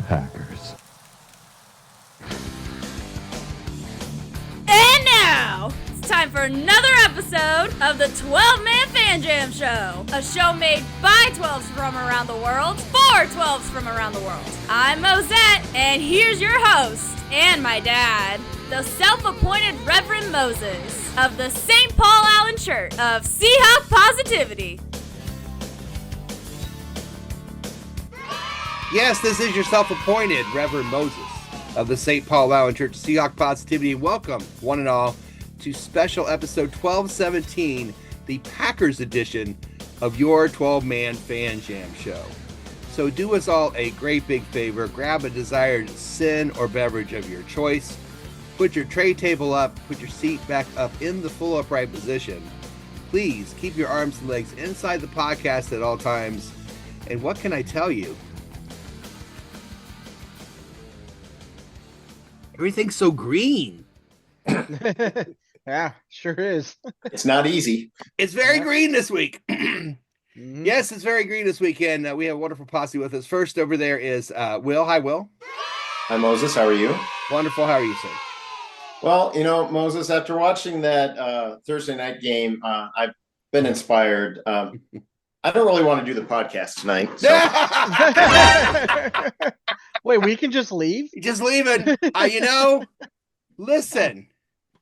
Packers. And now, it's time for another episode of the 12-Man Fan Jam Show. A show made by 12s from around the world, for 12s from around the world. I'm Mosette, and here's your host, and my dad, the self-appointed Reverend Moses of the St. Paul Allen Church of Seahawk Positivity. Yes, this is your self-appointed Reverend Moses of the St. Paul Allen Church of Seahawk Positivity. Welcome, one and all, to special episode 1217, the Packers edition of your 12-Man Fan Jam Show. So do us all a great big favor. Grab a desired sin or beverage of your choice. Put your tray table up. Put your seat back up in the full upright position. Please keep your arms and legs inside the podcast at all times. And what can I tell you? Everything's so green. Yeah, sure is. It's not easy. It's very green this week. Yes, it's very green this weekend. We have a wonderful posse with us. First over there is Will. Hi, Will. Hi, Moses. How are you? Wonderful. How are you, sir? Well, you know, Moses, after watching that Thursday night game, I've been inspired. I don't really want to do the podcast tonight. So. Wait, we can just leave? Just leaving. Listen,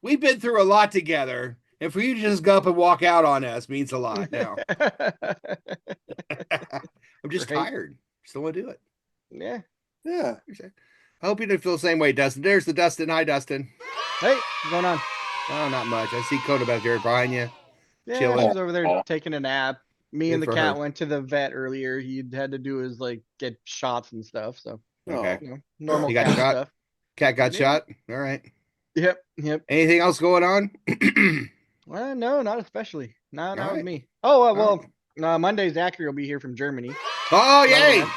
we've been through a lot together. And for you to just go up and walk out on us means a lot now. I'm just tired. Still want to do it. Yeah. I hope you don't feel the same way, Dustin. There's the Dustin. Hi, Dustin. Hey, what's going on? Oh, not much. I see Coda back there behind you. Yeah, Chilling. he was over there taking a nap. Me and Good the for cat her. went to the vet earlier. He had to do his get shots and stuff. So Okay. normal You got cat shot? stuff. Cat got shot? All right. Yep. Anything else going on? Well, no, not especially. Not All with right. me. Oh, well, Monday Zachary will be here from Germany. Oh, yay! Yep,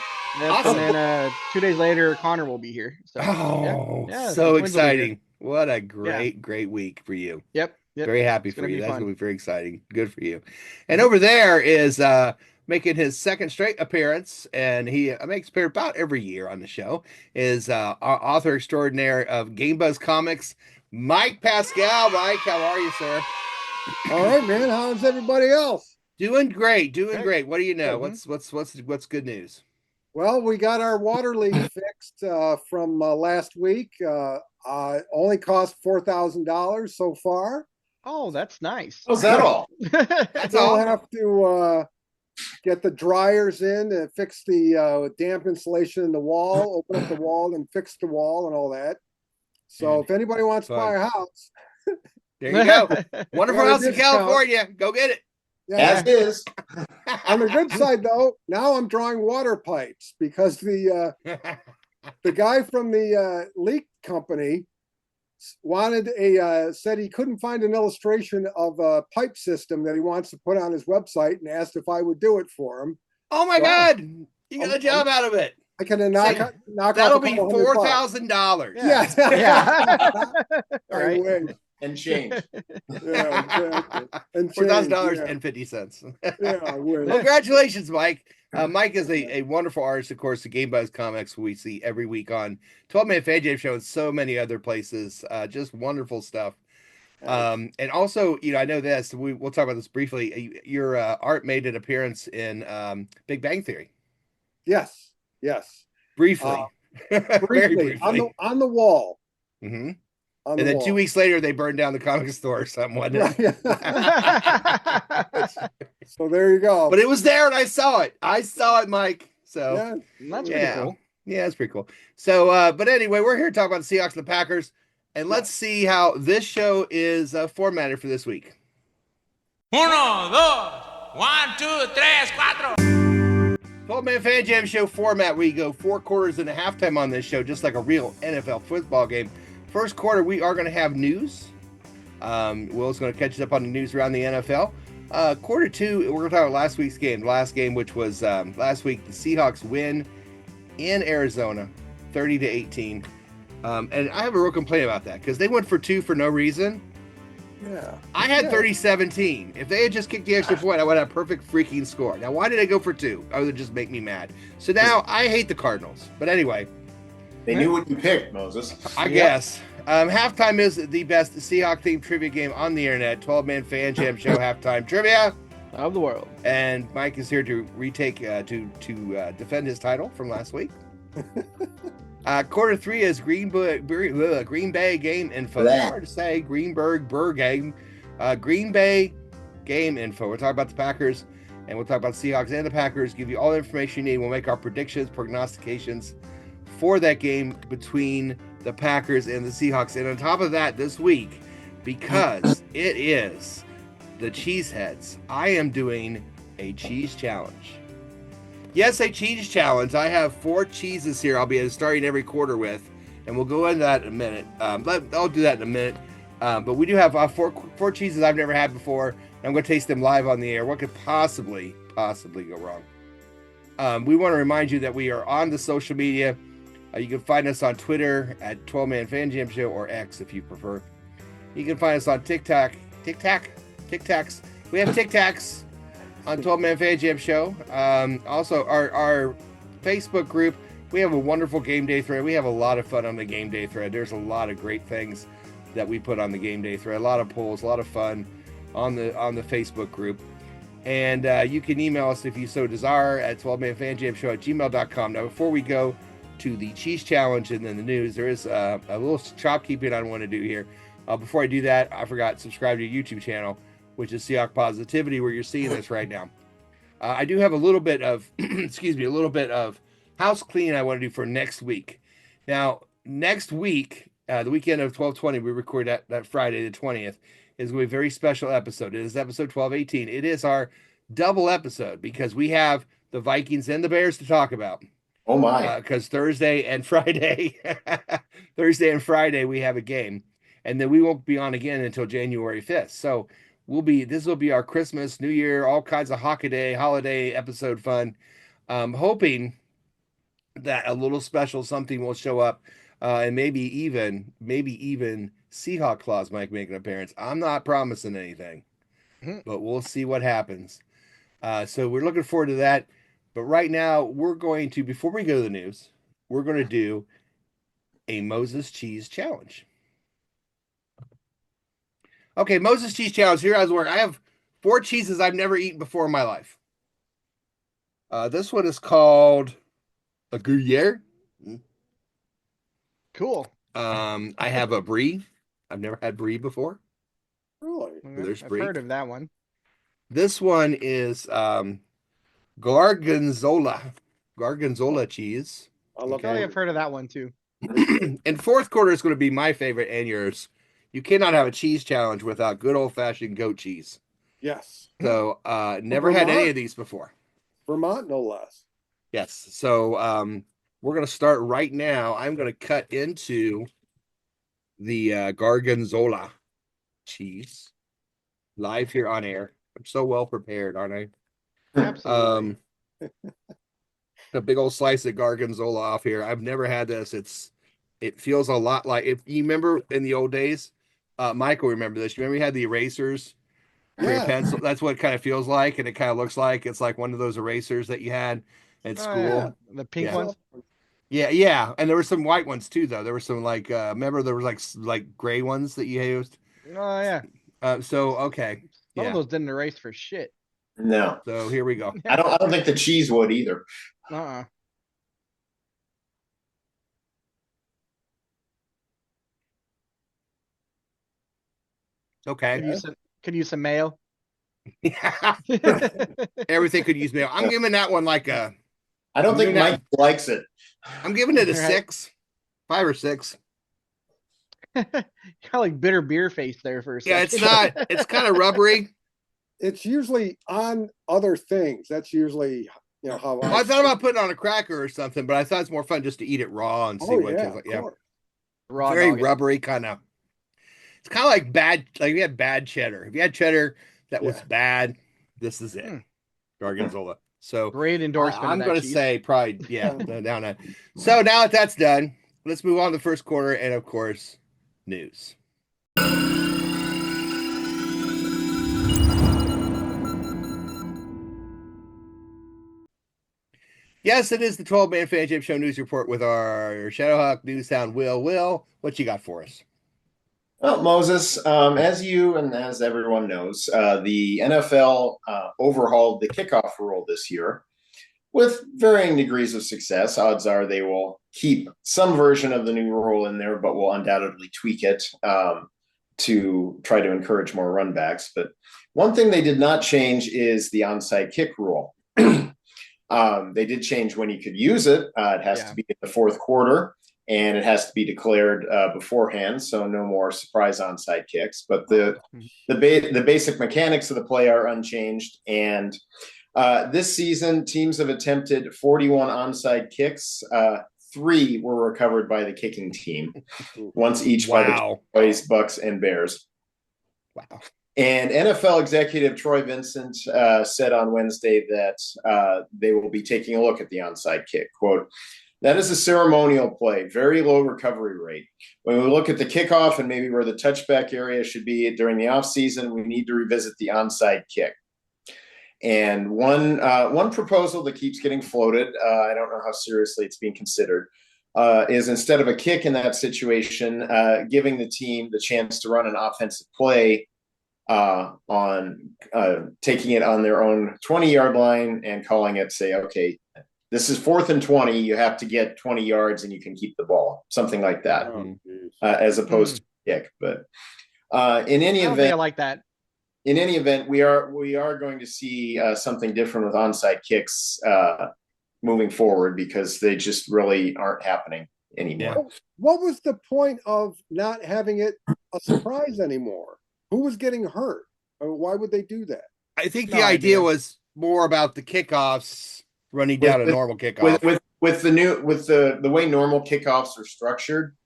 Awesome. And then 2 days later, Connor will be here. So, yeah, So the twins will be exciting. here. What a great week for you. Yep. Very happy It's for gonna you. be That's fun. going to be very exciting. Good for you. And over there is making his second straight appearance, and he makes appear about every year on the show, is our author extraordinaire of Game Buzz Comics, Mike Pascale. Mike, how are you, sir? All right, man. How's everybody else? Doing great. Great. Great. What do you know? Mhm. What's good news? Well, we got our water leak fixed from last week. Only cost $4,000 so far. Oh, that's nice. How's that all? That's We'll all. have to get the dryers in and fix the damp insulation in the wall, open up the wall and fix the wall and all that. So if anybody wants to buy a house, There you go. Wonderful Got a house in discount. California. Go get it. yeah. As is. On the good side, though, now I'm drawing water pipes because the guy from the leak company said he couldn't find an illustration of a pipe system that he wants to put on his website and asked if I would do it for him. Oh my Wow. God! You got a job out of it. I can knock That'll off a be couple $100. $4,000. Yeah. Yeah. I Right. wish. And change. Yeah, exactly. And $4,000 change, and 50 cents. yeah, I wish. Congratulations, Mike. Mike is a wonderful artist, of course, the Game Buzz Comics we see every week on 12-Man Fan Jam Show and so many other places. Just wonderful stuff. And also, I know this. We'll talk about this briefly. Your art made an appearance in Big Bang Theory. Yes. Briefly. Very Briefly, on the wall. Mm-hmm. On And the then wall. 2 weeks later, they burned down the comic store or something, wasn't it? Right. So there you go. But it was there and I saw it. Mike. So Yeah. That's pretty cool. Yeah, it's pretty cool. So, but anyway, we're here to talk about the Seahawks and the Packers. And let's see how this show is formatted for this week. 1, 2, 1, 2, 3, 4. 12-Man Fan Jam Show format. We go 4 quarters and a halftime on this show, just like a real NFL football game. First quarter, we are going to have news. Will's going to catch us up on the news around the NFL. Quarter 2, we're going to talk about last week's game. The last game, which was last week, the Seahawks win in Arizona, 30-18. And I have a real complaint about that because they went for 2 for no reason. Yeah. I had Yeah. 30-17. If they had just kicked the extra point, I would have a perfect freaking score. Now, why did I go for 2? That would just make me mad. So now I hate the Cardinals. But anyway, They knew what you picked, Moses. I guess. Halftime is the best Seahawk-themed trivia game on the internet. 12-man fan jam show halftime trivia. Of the world. And Mike is here to retake, to defend his title from last week. Quarter 3 is Green Bay game info. It's hard to say. Greenberg game. Green Bay game info. We'll talk about the Packers, and we'll talk about the Seahawks and the Packers. Give you all the information you need. We'll make our predictions, prognostications for that game between the Packers and the Seahawks. And on top of that, this week, because it is the Cheeseheads, I am doing a cheese challenge. Yes, a cheese challenge. I have 4 cheeses here I'll be starting every quarter with, and we'll go into that in a minute. I'll do that in a minute. But we do have 4 cheeses I've never had before, and I'm going to taste them live on the air. What could possibly go wrong? We want to remind you that we are on the social media. You can find us on Twitter at 12-Man Fan Jam Show, or X if you prefer. You can find us on TikTok. TikToks. We have TikToks on 12-Man Fan Jam Show. Also, our Facebook group, we have a wonderful game day thread. We have a lot of fun on the game day thread. There's a lot of great things that we put on the game day thread. A lot of polls, a lot of fun on the Facebook group. And you can email us if you so desire at 12manfanjamshow@gmail.com. Now, before we go to the cheese challenge and then the news, there is a little shopkeeping I want to do here. Before I do that, I forgot, subscribe to your YouTube channel, which is Seahawk Positivity, where you're seeing this right now. I do have a little bit of, a little bit of house cleaning I want to do for next week. Now, next week, the weekend of 12/20, we record that Friday, the 20th, is going to be a very special episode. It is episode 1218. It is our double episode because we have the Vikings and the Bears to talk about. Oh my! Because Thursday and Friday, we have a game, and then we won't be on again until January 5th. So this will be our Christmas, New Year, all kinds of holiday episode fun. Hoping that a little special something will show up, and maybe even Seahawk Claus might make an appearance. I'm not promising anything, but we'll see what happens. So we're looking forward to that. But right now, we're going to, before we go to the news, we're going to do a Moses Cheese Challenge. Okay, Moses Cheese Challenge. Here I work. I have 4 cheeses I've never eaten before in my life. This one is called a Gruyere. Cool. I have a Brie. I've never had Brie before. Really? There's I've Brie. heard of that one. This one is Gorgonzola cheese. I love I feel like that. I've heard of that one too. And fourth quarter is going to be my favorite and yours. You cannot have a cheese challenge without good old-fashioned goat cheese. Yes. So never had any of these before. Vermont, no less. Yes. So we're going to start right now. I'm going to cut into the Gorgonzola cheese live here on air. I'm so well prepared, aren't I? Absolutely. A big old slice of Gorgonzola off here. I've never had this. It feels a lot like, if you remember in the old days, Michael remember this. You remember you had the erasers for your pencil? That's what it kind of feels like, and it kind of looks like it's like one of those erasers that you had at school. Yeah. The pink ones. Yeah. And there were some white ones too, though. There were some remember there was like gray ones that you used. Oh yeah. Okay. Some of those didn't erase for shit. No. So here we go. I don't think the cheese would either. Okay. Could use some mayo. Yeah. Everything could use mayo. I'm giving that one like a. I don't think Mike likes it. I'm giving it a 6, 5 or 6. Kind of like bitter beer face there for a second. Yeah, it's not. It's kind of rubbery. It's usually on other things. That's usually how I thought about putting it on a cracker or something, but I thought it's more fun just to eat it raw and see what it tastes like. Yeah, Raw very dog. rubbery kind of. It's kind of like bad. Like you had bad cheddar. If you had cheddar that was bad, this is it. Gorgonzola. So Great endorsement. I'm going to say probably down that. So now that that's done, let's move on to the first quarter and of course news. Yes, it is the 12-man Fan Jam Show news report with our Shadowhawk news sound, Will. What you got for us? Well, Moses, as you and as everyone knows, the NFL overhauled the kickoff rule this year with varying degrees of success. Odds are they will keep some version of the new rule in there, but will undoubtedly tweak it to try to encourage more runbacks. But one thing they did not change is the onside kick rule. They did change when you could use it. It has to be in the fourth quarter, and it has to be declared beforehand, so no more surprise onside kicks. But the basic mechanics of the play are unchanged. And this season, teams have attempted 41 onside kicks. 3 were recovered by the kicking team, once each by the Cowboys, Bucks, and Bears. Wow. And NFL executive Troy Vincent said on Wednesday that they will be taking a look at the onside kick. Quote, "That is a ceremonial play, very low recovery rate. When we look at the kickoff and maybe where the touchback area should be during the offseason, we need to revisit the onside kick." And one proposal that keeps getting floated, I don't know how seriously it's being considered, is instead of a kick in that situation, giving the team the chance to run an offensive play on taking it on their own 20-yard line and calling it, say, okay, this is 4th and 20. You have to get 20 yards and you can keep the ball, something like that, as opposed to a kick. But in any event, I like that. In any event, we are going to see something different with onside kicks moving forward, because they just really aren't happening anymore. Yeah. What was the point of not having it a surprise anymore? Who was getting hurt? Why would they do that? I think the idea was more about the kickoffs running down a normal kickoff. With the way normal kickoffs are structured,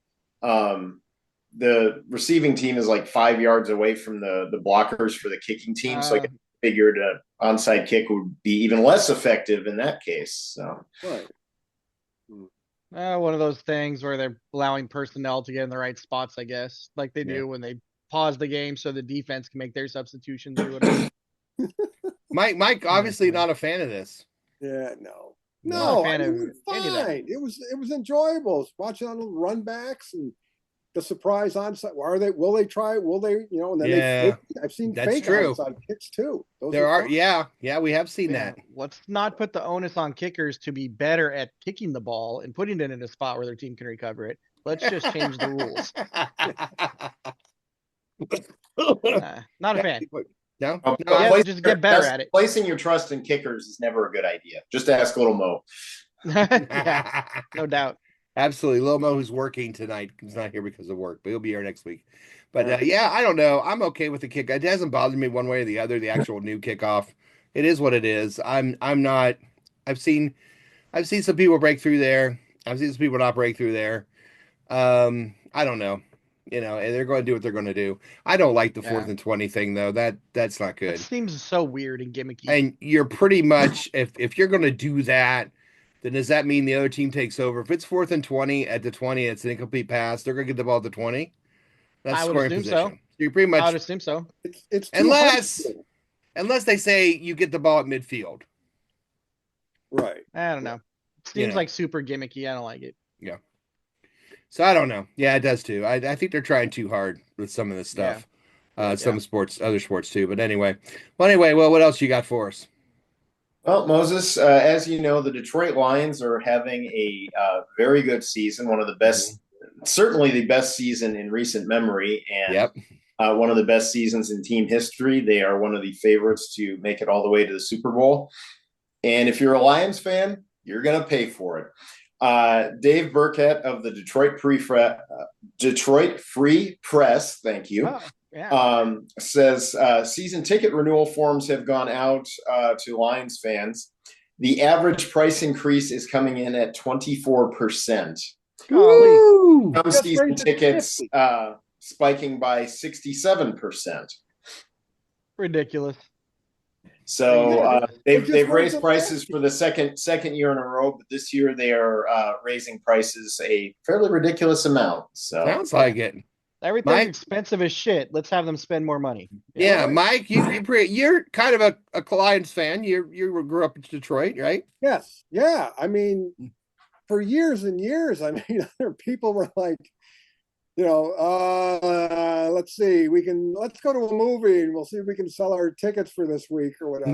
the receiving team is like 5 yards away from the blockers for the kicking team. So I figured an onside kick would be even less effective in that case. So. Right. One of those things where they're allowing personnel to get in the right spots, I guess, like they do when they pause the game so the defense can make their substitutions or whatever. Mike, obviously not a fan of this. Yeah, no, it was fine. It was enjoyable watching on the run backs and the surprise onside. Will they try it? Will they, and then I've seen fake onside kicks too. We have seen that. Let's not put the onus on kickers to be better at kicking the ball and putting it in a spot where their team can recover it. Let's just change the rules. Not a fan. No, just get better at it. Placing your trust in kickers is never a good idea. Just ask Little Mo. No doubt. Absolutely. Little Mo, who's working tonight, he's not here because of work, but he'll be here next week. But I don't know. I'm okay with the kick. It hasn't bothered me one way or the other. The actual new kickoff, it is what it is. I'm not. I've seen some people break through there. I've seen some people not break through there. I don't know. And they're going to do what they're going to do. I don't like the 4th and 20 thing though. That's not good. It seems so weird and gimmicky. And you're pretty much if you're going to do that, then does that mean the other team takes over? If it's 4th and 20 at the 20, it's an incomplete pass. They're going to get the ball at the 20. That's scoring position. So. You're pretty much. I would assume so. It's unless they say you get the ball at midfield. Right. I don't know. It seems like super gimmicky. I don't like it. Yeah. So I don't know. Yeah, it does too. I think they're trying too hard with some of this stuff. Some sports, other sports too. But anyway, what else you got for us? Well, Moses, as you know, the Detroit Lions are having a very good season. One of the best, certainly the best season in recent memory, and one of the best seasons in team history. They are one of the favorites to make it all the way to the Super Bowl. And if you're a Lions fan, you're going to pay for it. Dave Burkett of the Detroit Free Press, thank you, says season ticket renewal forms have gone out to Lions fans. The average price increase is coming in at 24%. Some season tickets spiking by 67%. Ridiculous. So they've raised prices for the second year in a row, but this year they are raising prices a fairly ridiculous amount. So sounds like it. Everything's expensive as shit. Let's have them spend more money. Yeah, Mike, you're kind of a Lions fan. You grew up in Detroit, right? Yes. Yeah. I mean, for years and years, I mean, other people were like, let's see, let's go to a movie and we'll see if we can sell our tickets for this week or whatever.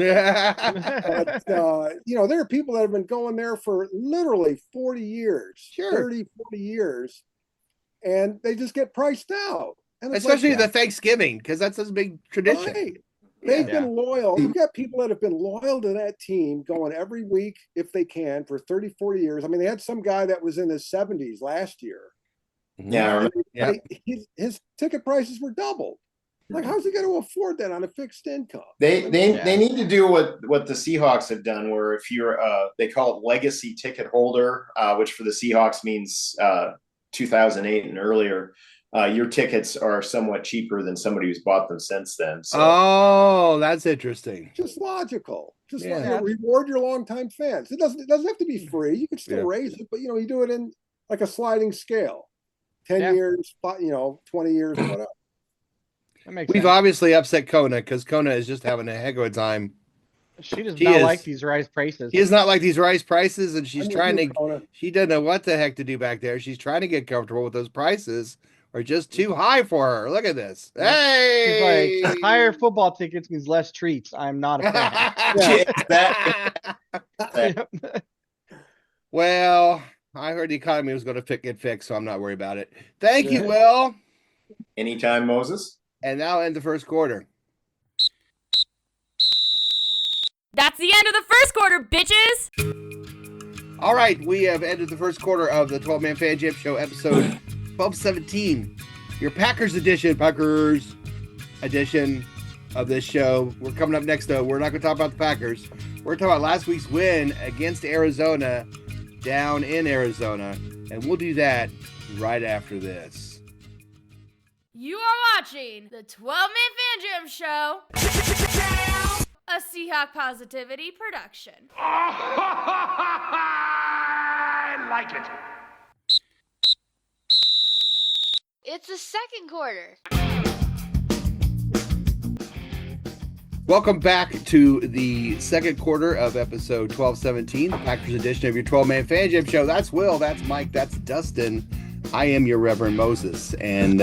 But, there are people that have been going there for literally 40 years, 30, 40 years, and they just get priced out. And especially the Thanksgiving, because that's a big tradition. Right. They've been loyal. You've got people that have been loyal to that team going every week if they can for 30, 40 years. I mean, they had some guy that was in his 70s last year. Yeah. His ticket prices were doubled. Like, how's he going to afford that on a fixed income? They need to do what the Seahawks have done, where if you're they call it legacy ticket holder, which for the Seahawks means 2008 and earlier. Your tickets are somewhat cheaper than somebody who's bought them since then. So. Oh, that's interesting. Just logical. Just reward your longtime fans. It doesn't have to be free. You can still raise it, but you do it in like a sliding scale. 10 years, 20 years, whatever. We've obviously upset Kona because Kona is just having a heck of a time. She does not like these rise prices. He does not like these rise prices, and she's she doesn't know what the heck to do back there. She's trying to get comfortable with those prices. Are just too high for her. Look at this. Hey, she's like, higher football tickets means less treats. I'm not a fan. Well, I heard the economy was going to get fixed, so I'm not worried about it. Thank you, Will. Anytime, Moses. And now end the first quarter. That's the end of the first quarter, bitches. All right, we have ended the first quarter of the 12-Man Fan Jam Show episode 1217. Your Packers edition of this show. We're coming up next, though. We're not going to talk about the Packers. We're talking about last week's win against Arizona down in Arizona, and we'll do that right after this. You are watching the 12-Man Fan Jam Show, a Seahawk Positivity production. I like it. It's the second quarter. Welcome back to the second quarter of episode 1217, the Packers edition of your 12-Man Fan Jam Show. That's Will, that's Mike, that's Dustin. I am your Reverend Moses, and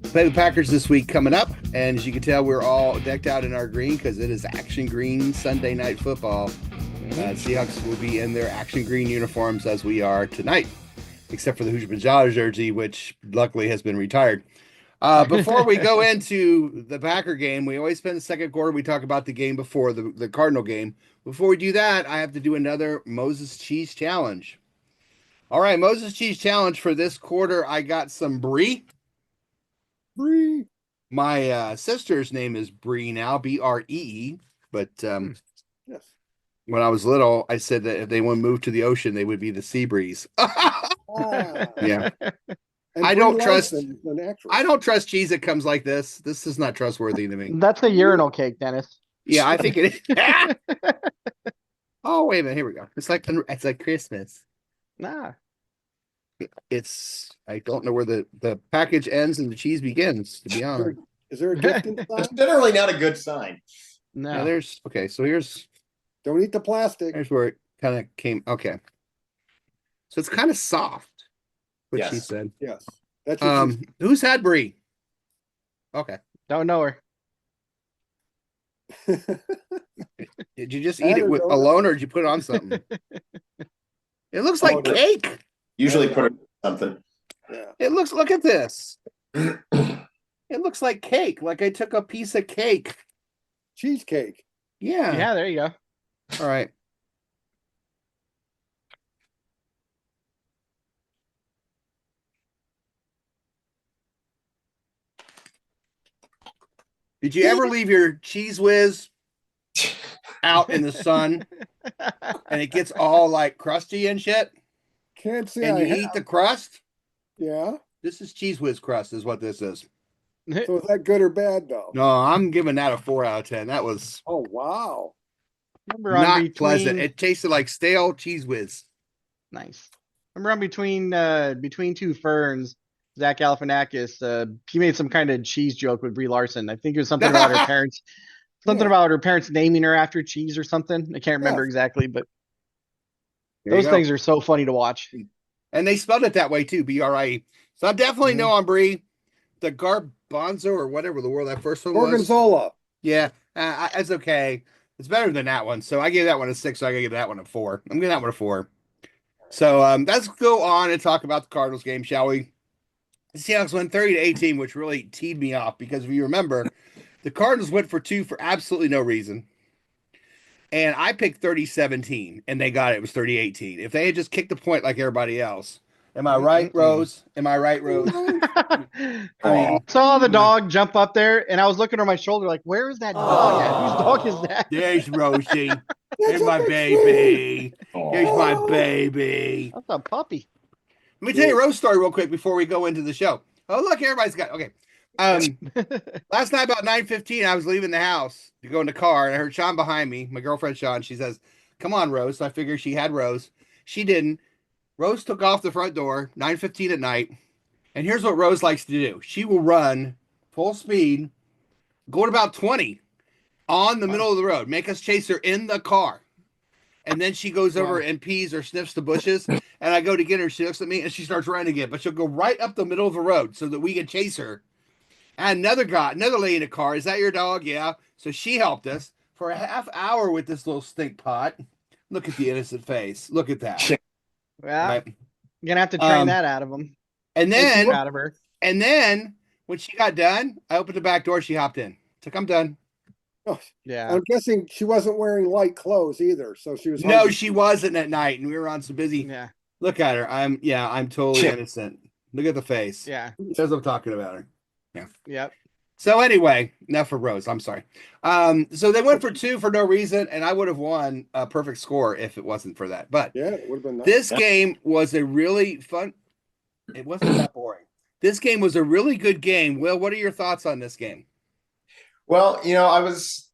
play the Packers this week coming up. And as you can tell, we're all decked out in our green because it is Action Green Sunday Night Football. Seahawks will be in their Action Green uniforms as we are tonight, except for the Hoosier Pajamas jersey, which luckily has been retired. Before we go into the Packer game, we always spend the second quarter. We talk about the game before the Cardinal game. Before we do that, I have to do another Moses Cheese Challenge. All right, Moses Cheese Challenge for this quarter. I got some brie. Brie. My sister's name is Bree now, Bree. But yes. When I was little, I said that if they want to move to the ocean, they would be the sea breeze. Yeah. I don't trust cheese that comes like this. This is not trustworthy to me. That's a urinal cake, Dennis. Yeah, I think it is. Oh, wait a minute. Here we go. It's like Christmas. Nah. I don't know where the package ends and the cheese begins, to be honest. Is there a gift inside? It's generally not a good sign. No. Yeah, so here's. Don't eat the plastic. Here's where it kind of came. Okay. So it's kind of soft. What she said. Yes. That's what who's had brie? Okay. Don't know her. Did you just eat it alone, or did you put it on something? It looks like cake. Usually put it on something. Yeah. Look at this. It looks like cake. Like I took a piece of cake. Cheesecake. Yeah. Yeah, there you go. All right. Did you ever leave your Cheese Whiz out in the sun and it gets all like crusty and shit? Can't say and you eat the crust? Yeah. This is Cheese Whiz crust is what this is. So is that good or bad though? No, I'm giving that a 4 out of 10. That was wow. Not pleasant. It tasted like stale Cheese Whiz. Nice. Remember on between two ferns, Zach Galifianakis, he made some kind of cheese joke with Brie Larson. I think it was something about her parents, naming her after cheese or something. I can't remember exactly, but those things are so funny to watch. And they spelled it that way too, B-R-I-E. So I definitely know on Brie. The Garbanzo or whatever the word that first one was. Gorgonzola. Yeah, it's okay. It's better than that one. So I gave that one a 6. So I gotta give that one a 4. I'm giving that one a 4. So let's go on and talk about the Cardinals game, shall we? The Seahawks won 30-18, which really teed me off because if you remember, the Cardinals went for 2 for absolutely no reason. And I picked 30-17, and they got it. It was 30-18. If they had just kicked the point like everybody else. Am I right, Rose? Am I right, Rose? I saw the dog jump up there, and I was looking over my shoulder like, where is that dog at? Whose dog is that? There's Rosie. There's my baby. Here's my baby. That's a puppy. Let me tell you a Rose story real quick before we go into the show. Oh, look, everybody's got okay. Last night about 9:15, I was leaving the house to go in the car, and I heard Sean behind me, my girlfriend Sean. She says, "Come on, Rose." So I figured she had Rose. She didn't. Rose took off the front door, 9:15 at night. And here's what Rose likes to do. She will run full speed, go at about 20 on the middle of the road, make us chase her in the car. And then she goes over and pees or sniffs the bushes. And I go to get her. She looks at me and she starts running again. But she'll go right up the middle of the road so that we can chase her. And another lady in a car. Is that your dog? Yeah. So she helped us for a half hour with this little stink pot. Look at the innocent face. Look at that. Well, right. You're going to have to train that out of him. And then, out of her. And then when she got done, I opened the back door. She hopped in. It's like, I'm done. Oh, yeah. I'm guessing she wasn't wearing light clothes either. So she was. No, she wasn't at night. And we were on some busy. Yeah. Look at her. I'm totally innocent. Look at the face. Yeah. Says I'm talking about her. Yeah. Yep. So anyway, enough for Rose. I'm sorry. So they went for 2 for no reason, and I would have won a perfect score if it wasn't for that. But yeah, it would have been nice. This game was a really fun. It wasn't that boring. This game was a really good game. Will, what are your thoughts on this game? Well, I was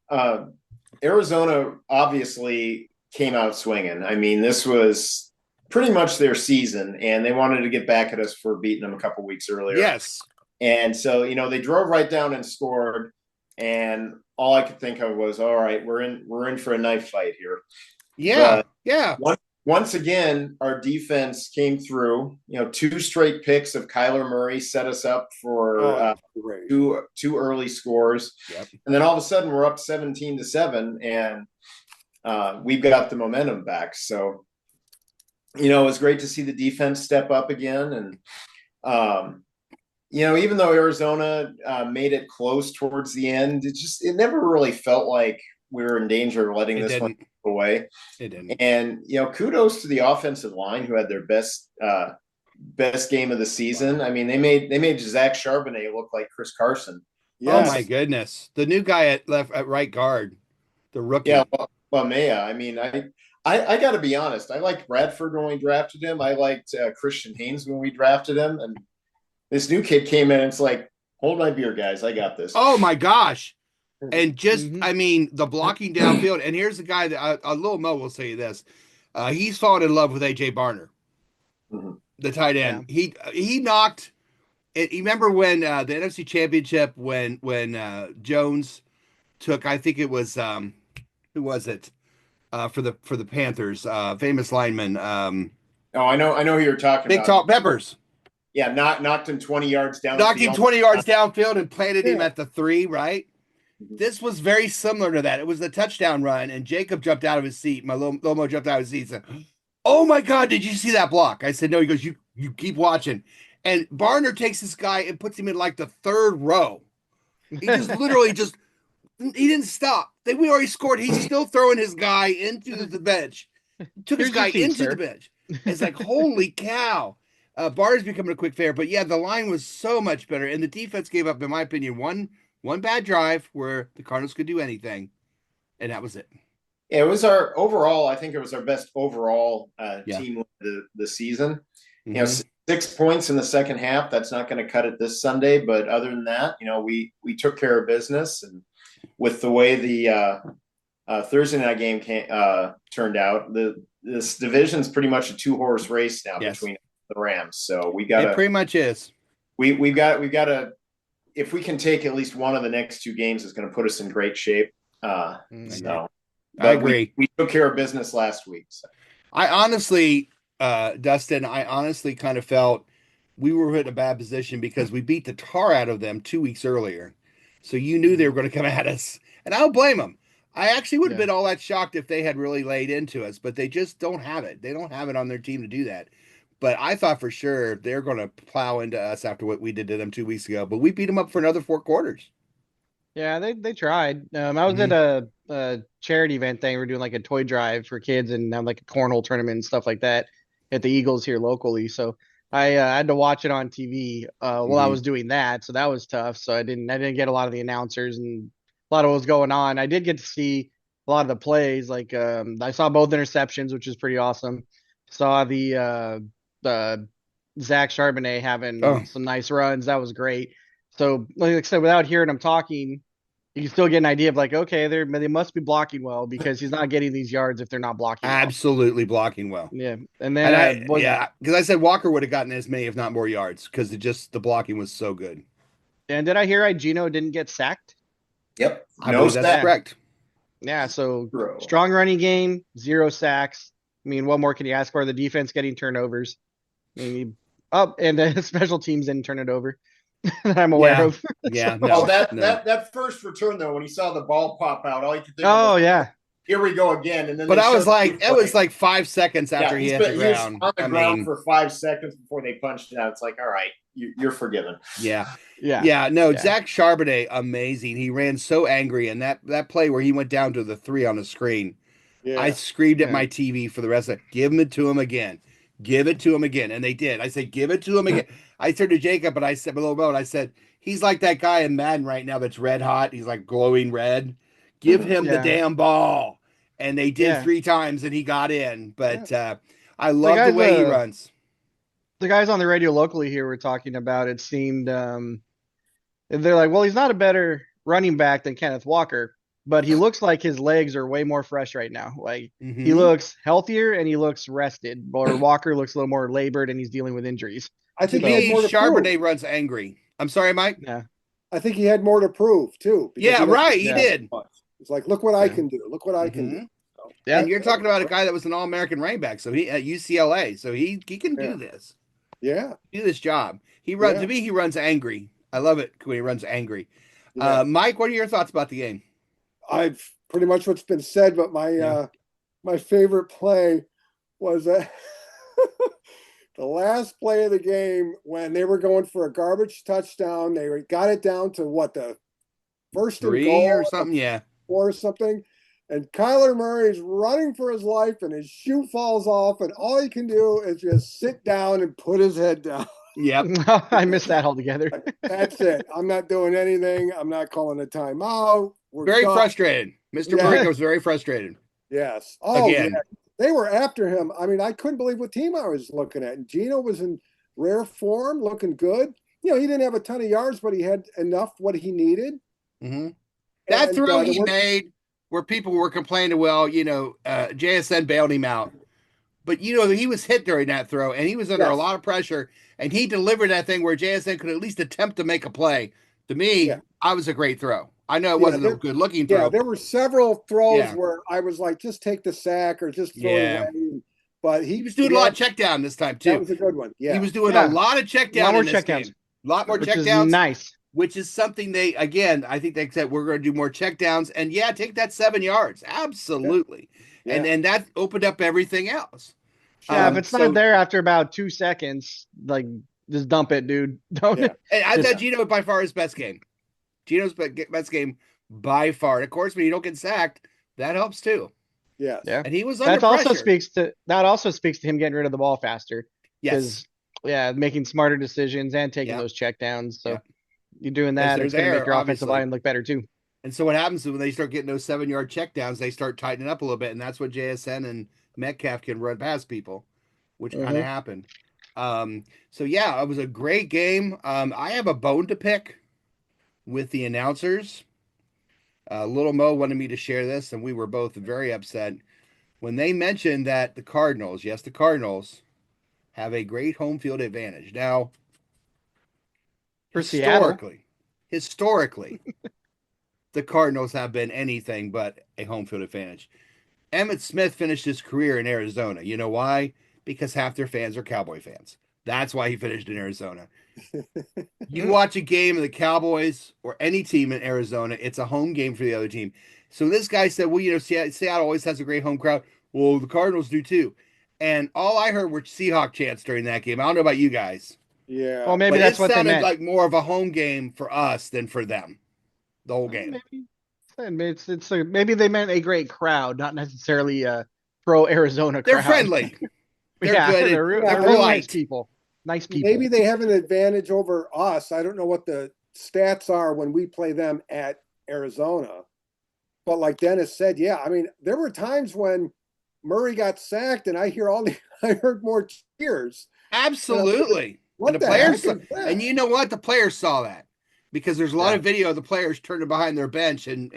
Arizona obviously came out swinging. I mean, this was pretty much their season, and they wanted to get back at us for beating them a couple weeks earlier. Yes. And so, they drove right down and scored, and all I could think of was, all right, we're in for a knife fight here. Yeah. Yeah. Once again, our defense came through. 2 straight picks of Kyler Murray set us up for two early scores. Yep. And then all of a sudden we're up 17-7, and we've got the momentum back. So, it was great to see the defense step up again. And, even though Arizona made it close towards the end, it never really felt like we were in danger of letting this one go away. It didn't. And kudos to the offensive line who had their best game of the season. I mean, they made Zach Charbonnet look like Chris Carson. Yes. Oh my goodness, the new guy at right guard, the rookie. Yeah, Maya. I mean, I got to be honest. I liked Bradford when we drafted him. I liked Christian Haynes when we drafted him, and this new kid came in and it's like, hold my beer, guys. I got this. Oh, my gosh. And just, I mean, the blocking downfield. And here's the guy that a little Mo will say this. He's fallen in love with A.J. Barner, the tight end. Yeah. He knocked it. You remember when the NFC Championship, when Jones took, I think it was, who was it? For the Panthers, famous lineman. I know who you're talking about. Big Tall Peppers. Yeah, knocked him 20 yards down. Knocked him 20 yards downfield and planted him at the 3, right? This was very similar to that. It was the touchdown run, and Jacob jumped out of his seat. My Lomo jumped out of his seat and said, "Oh, my God, did you see that block?" I said, "No." He goes, you keep watching. And Barner takes this guy and puts him in like the 3rd row. He just literally he didn't stop. We already scored. He's still throwing his guy into the bench. Took his guy into the bench. It's like, holy cow. Barner's becoming a quick fair, but yeah, the line was so much better, and the defense gave up, in my opinion, one bad drive where the Cardinals could do anything, and that was it. Yeah, it was our overall. I think it was our best overall team of the season. Mm-hmm. 6 points in the second half. That's not going to cut it this Sunday, but other than that, we took care of business, and with the way the Thursday night game turned out, this division's pretty much a 2-horse race now between the Rams. So we got it pretty much is. we've got to, if we can take at least one of the next two games, it's going to put us in great shape. So I agree. We took care of business last week. So. I honestly, Dustin, I honestly kind of felt we were in a bad position because we beat the tar out of them 2 weeks earlier. So you knew they were going to come at us. And I don't blame them. I actually would have been all that shocked if they had really laid into us, but they just don't have it. They don't have it on their team to do that. But I thought for sure they're going to plow into us after what we did to them 2 weeks ago. But we beat them up for another 4 quarters. Yeah, they tried. I was at a charity event thing. We're doing like a toy drive for kids and like a cornhole tournament and stuff like that at the Eagles here locally. So I had to watch it on TV while I was doing that. So that was tough. So I didn't get a lot of the announcers and a lot of what was going on. I did get to see a lot of the plays. Like I saw both interceptions, which is pretty awesome. Saw the Zach Charbonnet having some nice runs. That was great. So like I said, without hearing him talking, you can still get an idea of like, okay, they must be blocking well because he's not getting these yards if they're not blocking. Absolutely blocking well. Yeah, and then because I said Walker would have gotten as many, if not more, yards because the blocking was so good. And did I hear Gino didn't get sacked? Yep, I believe that's correct. Yeah, so strong running game, 0 sacks. I mean, what more can you ask for? The defense getting turnovers. I mean, and the special teams didn't turn it over. That I'm aware of. Yeah. No, that first return though, when he saw the ball pop out, all you could think was, here we go again. And then but I was like, it was like 5 seconds after he hit the ground. He was on the ground for 5 seconds before they punched it out. It's like, all right, you're forgiven. Yeah. Zach Charbonnet, amazing. He ran so angry, and that play where he went down to the 3 on the screen. Yeah. I screamed at my TV for the rest of it. Give it to him again. Give it to him again. And they did. I said, give it to him again. I turned to Jacob and I said, he's like that guy in Madden right now that's red hot. He's like glowing red. Give him the damn ball. And they did 3 times and he got in. But I love the way he runs. The guys on the radio locally here were talking about it. Seemed they're like, well, he's not a better running back than Kenneth Walker, but he looks like his legs are way more fresh right now. Like he looks healthier and he looks rested. Or Walker looks a little more labored and he's dealing with injuries. I think Charbonnet runs angry. I'm sorry, Mike. Yeah, I think he had more to prove too. Yeah, right. He did. It's like, look what I can do. Look what I can do. So, and you're talking about a guy that was an All-American running back, so he at UCLA, so he can do this. Yeah, do this job. He runs to me. He runs angry. I love it when he runs angry. Yeah. Mike, what are your thoughts about the game? I've pretty much what's been said, but my favorite play was the last play of the game when they were going for a garbage touchdown. They got it down to the first 3 and goal or something, 4 or something. And Kyler Murray's running for his life, and his shoe falls off, and all he can do is just sit down and put his head down. Yep. I missed that altogether. That's it. I'm not doing anything. I'm not calling a timeout. We're very frustrated. Mr. Murray was very frustrated. Yes. Oh, again. Yeah. They were after him. I mean, I couldn't believe what team I was looking at. And Gino was in rare form, looking good. He didn't have a ton of yards, but he had enough what he needed. Mm-hmm. That throw he made where people were complaining, JSN bailed him out. But, he was hit during that throw, and he was under a lot of pressure, and he delivered that thing where JSN could at least attempt to make a play. To me, I was a great throw. I know it wasn't a good-looking throw. Yeah, there were several throws where I was like, just take the sack or just throw it away. But he was doing a lot of check down this time, too. That was a good one, He was doing a lot of check down in this game. A lot more check downs. Nice. Which is something I think they said we're going to do more check downs. And, take that 7 yards. Absolutely. Yeah. And that opened up everything else. Yeah, if it's not there after about 2 seconds, like, just dump it, dude. Don't. Yeah. And I thought Gino by far his best game. Gino's best game by far. And of course, when you don't get sacked, that helps too. Yeah. And he was under pressure. That also speaks to him getting rid of the ball faster. Yes. Making smarter decisions and taking those check downs. So you're doing that. It's going to make your offensive line look better too. And so what happens is when they start getting those 7-yard check downs, they start tightening up a little bit. And that's what JSN and Metcalf can run past people, which kind of happened. It was a great game. I have a bone to pick with the announcers. Little Mo wanted me to share this, and we were both very upset when they mentioned that the Cardinals have a great home field advantage. Now, For Seattle. Historically, the Cardinals have been anything but a home field advantage. Emmitt Smith finished his career in Arizona. You know why? Because half their fans are Cowboy fans. That's why he finished in Arizona. You watch a game of the Cowboys or any team in Arizona, it's a home game for the other team. So this guy said, well, Seattle always has a great home crowd. Well, the Cardinals do too. And all I heard were Seahawk chants during that game. I don't know about you guys. Yeah. Well, maybe that's what they meant. It sounded like more of a home game for us than for them. The whole game. Maybe they meant a great crowd, not necessarily a pro Arizona crowd. They're friendly. They're good. They're really nice people. Nice people. Maybe they have an advantage over us. I don't know what the stats are when we play them at Arizona. But like Dennis said, yeah, I mean, there were times when Murray got sacked and I heard more cheers. Absolutely. What and the players, heck is that? and you know what? The players saw that because there's a lot of video of the players turning behind their bench and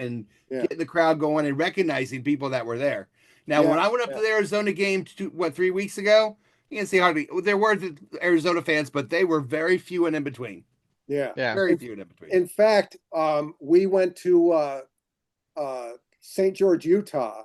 getting the crowd going and recognizing people that were there. Now, when I went up to the Arizona game, 3 weeks ago, you can see hardly there were the Arizona fans, but they were very few and in between. Yeah. Very few and in between. In fact, we went to St. George, Utah.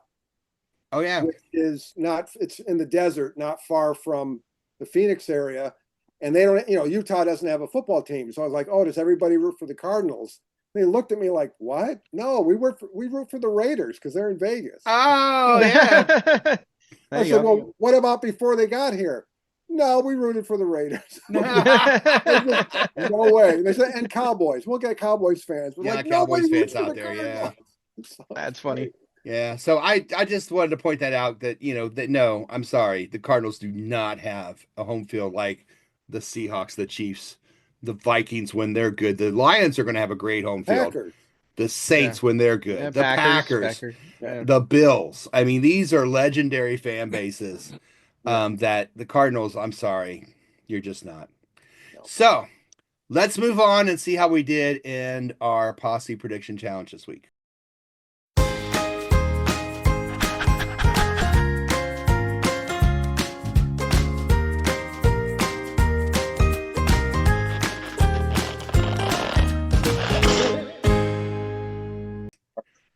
Oh, yeah. Which is it's in the desert, not far from the Phoenix area. And they don't, Utah doesn't have a football team. So I was like, oh, does everybody root for the Cardinals? They looked at me like, what? No, we root for the Raiders because they're in Vegas. Oh, yeah. I said, well, what about before they got here? No, we rooted for the Raiders. No way. They said, and Cowboys. We'll get Cowboys fans. We're like, Cowboys fans out there, yeah. That's funny. Yeah, so I just wanted to point that out that, no, I'm sorry. The Cardinals do not have a home field like the Seahawks, the Chiefs, the Vikings when they're good. The Lions are going to have a great home field. Packers. The Saints when they're good. Yeah, the Packers. Yeah. The Bills. I mean, these are legendary fan bases that the Cardinals, I'm sorry, you're just not. No. So let's move on and see how we did in our Posse Prediction Challenge this week.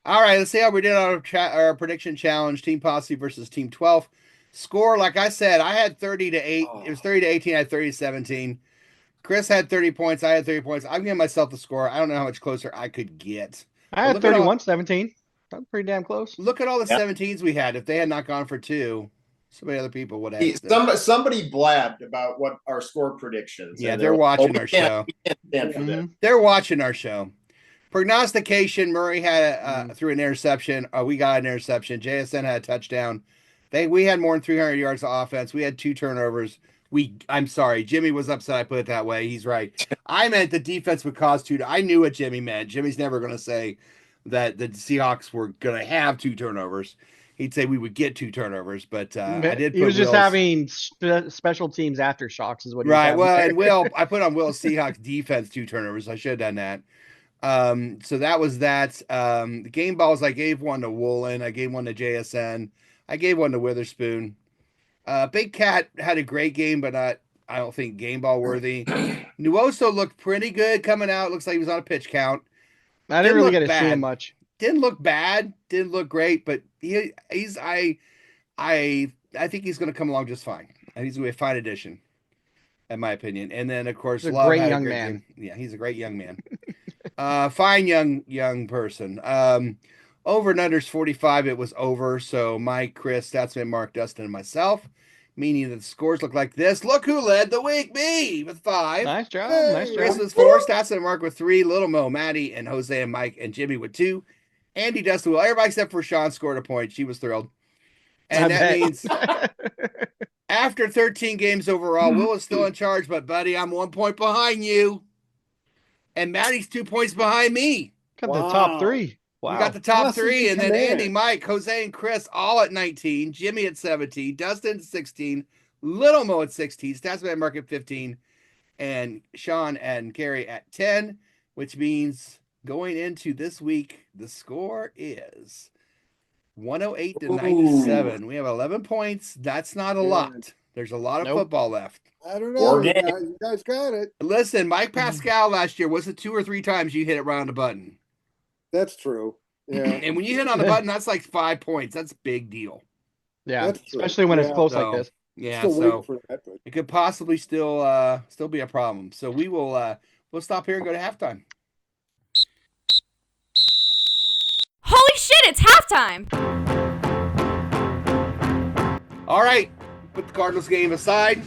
All right, let's see how we did on our prediction challenge. Team Posse versus Team 12. Score, like I said, I had 30-8. Oh. It was 30-18. I had 30-17. Chris had 30 points. I had 30 points. I'm giving myself the score. I don't know how much closer I could get. I had 31-17. That's pretty damn close. Look at all the 17s we had. If they had not gone for 2, so many other people would have. Somebody blabbed about what our score predictions. Yeah, they're watching our show. They're watching our show. Prognostication, Murray had threw an interception. We got an interception. JSN had a touchdown. We had more than 300 yards of offense. We had 2 turnovers. I'm sorry. Jimmy was upset I put it that way. He's right. I meant the defense would cause 2. I knew what Jimmy meant. Jimmy's never going to say that the Seahawks were going to have 2 turnovers. He'd say we would get 2 turnovers, but I did put He was just having special teams aftershocks is what he was right. Well, and I put on Will's Seahawks defense 2 turnovers. I should have done that. So that was that. The game balls, I gave one to Woolen. I gave one to JSN. I gave one to Witherspoon. Big Cat had a great game, but I don't think game ball worthy. Nuoso looked pretty good coming out. Looks like he was on a pitch count. I didn't really get to see him much. Didn't look bad. Didn't look great, but I think he's going to come along just fine. And he's going to be a fine addition, in my opinion. And then, of course, he's a great young man. Yeah, he's a great young man. Fine young person. Over and unders 45, it was over. So Mike, Chris, Statsman, Mark, Dustin, and myself, meaning that the scores look like this. Look who led the week, me, with 5. Nice job. Hey, nice job. Chris was 4, Statsman and Mark with 3, Little Mo, Maddie, and Jose and Mike and Jimmy with 2. Andy, Dustin, Will, everybody except for Sean scored a point. She was thrilled. And that means after 13 games overall, Will is still in charge, but buddy, I'm 1 point behind you. And Maddie's 2 points behind me. Got the top 3. Wow. We got the top 3, and then Andy, Mike, Jose, and Chris all at 19, Jimmy at 17, Dustin at 16, Little Mo at 16, Statsman Mark at 15, and Sean and Gary at 10, which means going into this week, the score is 108 to 97. We have 11 points. That's not a lot. There's a lot of football left. I don't know. You guys got it. Listen, Mike Pascale last year, was it 2 or 3 times you hit it around the button? That's true. Yeah. And when you hit on the button, that's like 5 points. That's a big deal. Yeah, especially when it's close like this. Yeah, so it could possibly still be a problem. So we'll stop here and go to halftime. Holy shit, it's halftime! All right, put the Cardinals game aside.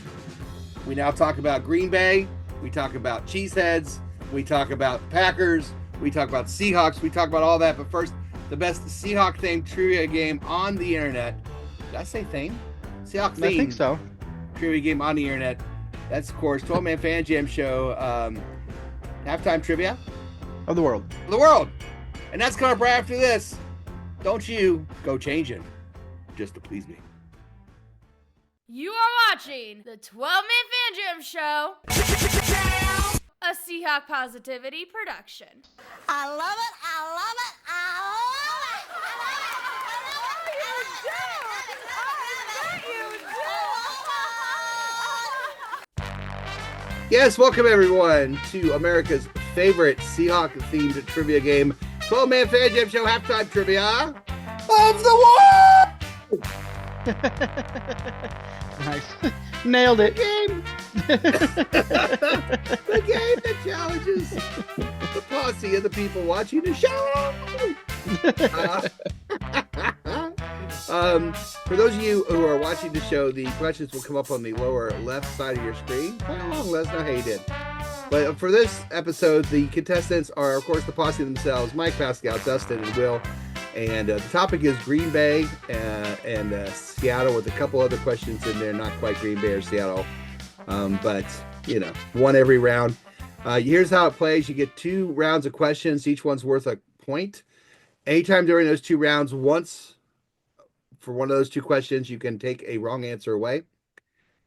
We now talk about Green Bay. We talk about Cheeseheads. We talk about Packers. We talk about Seahawks. We talk about all that. But first, the best Seahawk-themed trivia game on the internet. Did I say theme? Seahawk-themed. I think so. Trivia game on the internet. That's, of course, 12-Man Fan Jam Show. Halftime trivia. Of the world. Of the world. And that's coming up right after this. Don't you go changing just to please me. You are watching the 12-Man Fan Jam Show, a Seahawk Positivity production. I love it. I love it. I love it. Yes, welcome everyone to America's favorite Seahawk-themed trivia game, 12-Man Fan Jam Show Halftime Trivia of the World! Nice. Nailed it. The game that challenges the posse of the people watching the show. For those of you who are watching the show, the questions will come up on the lower left side of your screen. Let us know how you did. But for this episode, the contestants are, of course, the posse themselves, Mike Pascale, Dustin, and Will. And the topic is Green Bay and Seattle, with a couple other questions in there, not quite Green Bay or Seattle, but, one every round. Here's how it plays. You get 2 rounds of questions. Each one's worth a point. Anytime during those 2 rounds, once for one of those 2 questions, you can take a wrong answer away.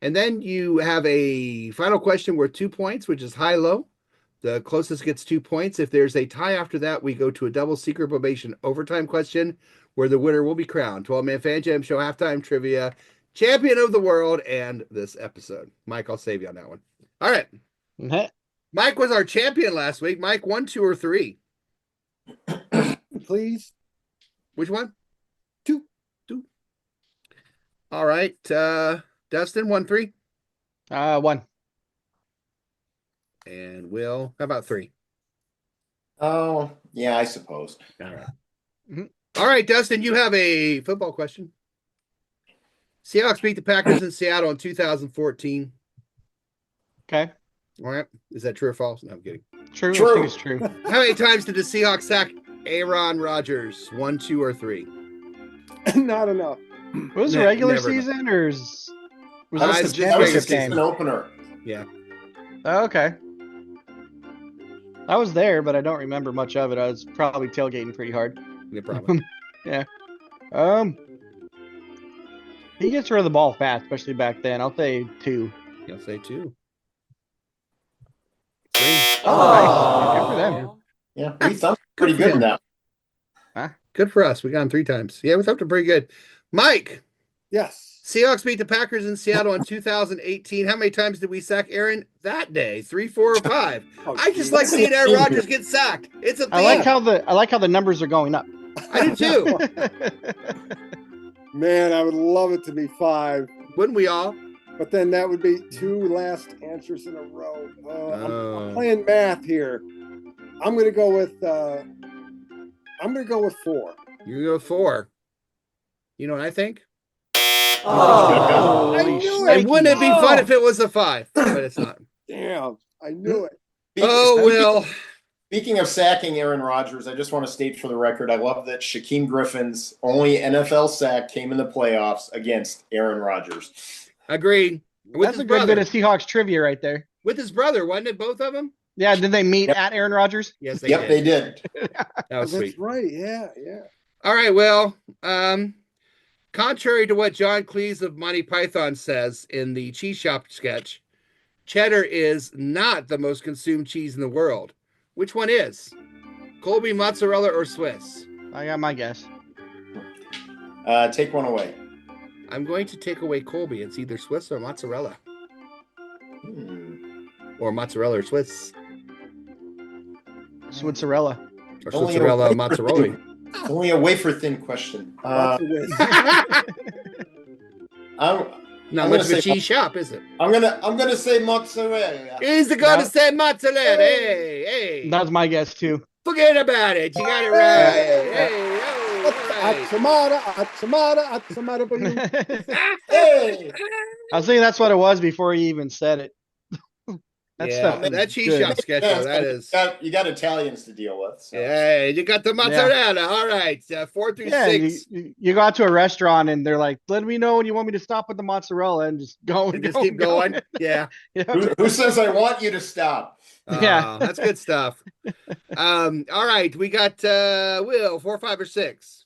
And then you have a final question worth 2 points, which is high-low. The closest gets 2 points. If there's a tie after that, we go to a double secret probation overtime question where the winner will be crowned 12-Man Fan Jam Show Halftime Trivia Champion of the World and this episode. Mike, I'll save you on that one. All right. Mm-hmm. Mike was our champion last week. Mike, 1, 2, or 3? Please. Which one? 2. All right. Dustin, 1, 3? 1. And Will, how about 3? Oh, yeah, I suppose. All right. Mm-hmm. All right, Dustin, you have a football question. Seahawks beat the Packers in Seattle in 2014. Okay. All right. Is that true or false? No, I'm kidding. True. I think it's true. How many times did the Seahawks sack Aaron Rodgers? 1, 2, or 3? Not enough. Was it regular season or was that the championship game? An opener? Yeah. Oh, okay. I was there, but I don't remember much of it. I was probably tailgating pretty hard. Yeah, probably. Yeah. He gets rid of the ball fast, especially back then. I'll say 2. I'll say 2. 3. Oh, nice. Good for them. Yeah, we thumped pretty good in that. Huh? Good for us. We got him 3 times. Yeah, we thumped him pretty good. Mike. Yes. Seahawks beat the Packers in Seattle in 2018. How many times did we sack Aaron that day? 3, 4, or 5? I just like seeing Aaron Rodgers get sacked. It's a thing. I like how the numbers are going up. I do too. Man, I would love it to be 5. Wouldn't we all? But then that would be 2 last answers in a row. I'm playing math here. I'm gonna go with 4. You go 4. You know what I think? Oh, I knew it. And wouldn't it be fun if it was a 5? But it's not. Damn, I knew it. Well. Speaking of sacking Aaron Rodgers, I just want to state for the record, I love that Shaquem Griffin's only NFL sack came in the playoffs against Aaron Rodgers. Agreed. That's a good bit of Seahawks trivia right there. With his brother, wasn't it, both of them? Yeah, did they meet at Aaron Rodgers? Yes, they did. They did. That was sweet. That's right, yeah. All right, well, contrary to what John Cleese of Monty Python says in the cheese shop sketch, cheddar is not the most consumed cheese in the world. Which one is? Colby, mozzarella, or Swiss? I got my guess. Take one away. I'm going to take away Colby. It's either Swiss or mozzarella. Or mozzarella or Swiss. Switzerella. Or Switzerella mozzarella. It's only a wafer-thin question. Lots of ways. Not much of a cheese shop, is it? I'm gonna say mozzarella. He's gonna say mozzarella. Hey. That's my guess too. Forget about it. You got it right. Hey, Atsumada balloon. Hey! I was thinking that's what it was before you even said it. That cheese shop sketch, that is. You got Italians to deal with. So. Yeah, you got the mozzarella. Yeah. All right, 4 through 6. You go out to a restaurant and they're like, "Let me know when you want me to stop with the mozzarella," and just go and just keep going. Yeah. Who says I want you to stop? Yeah, that's good stuff. All right, we got Will 4, 5, or 6.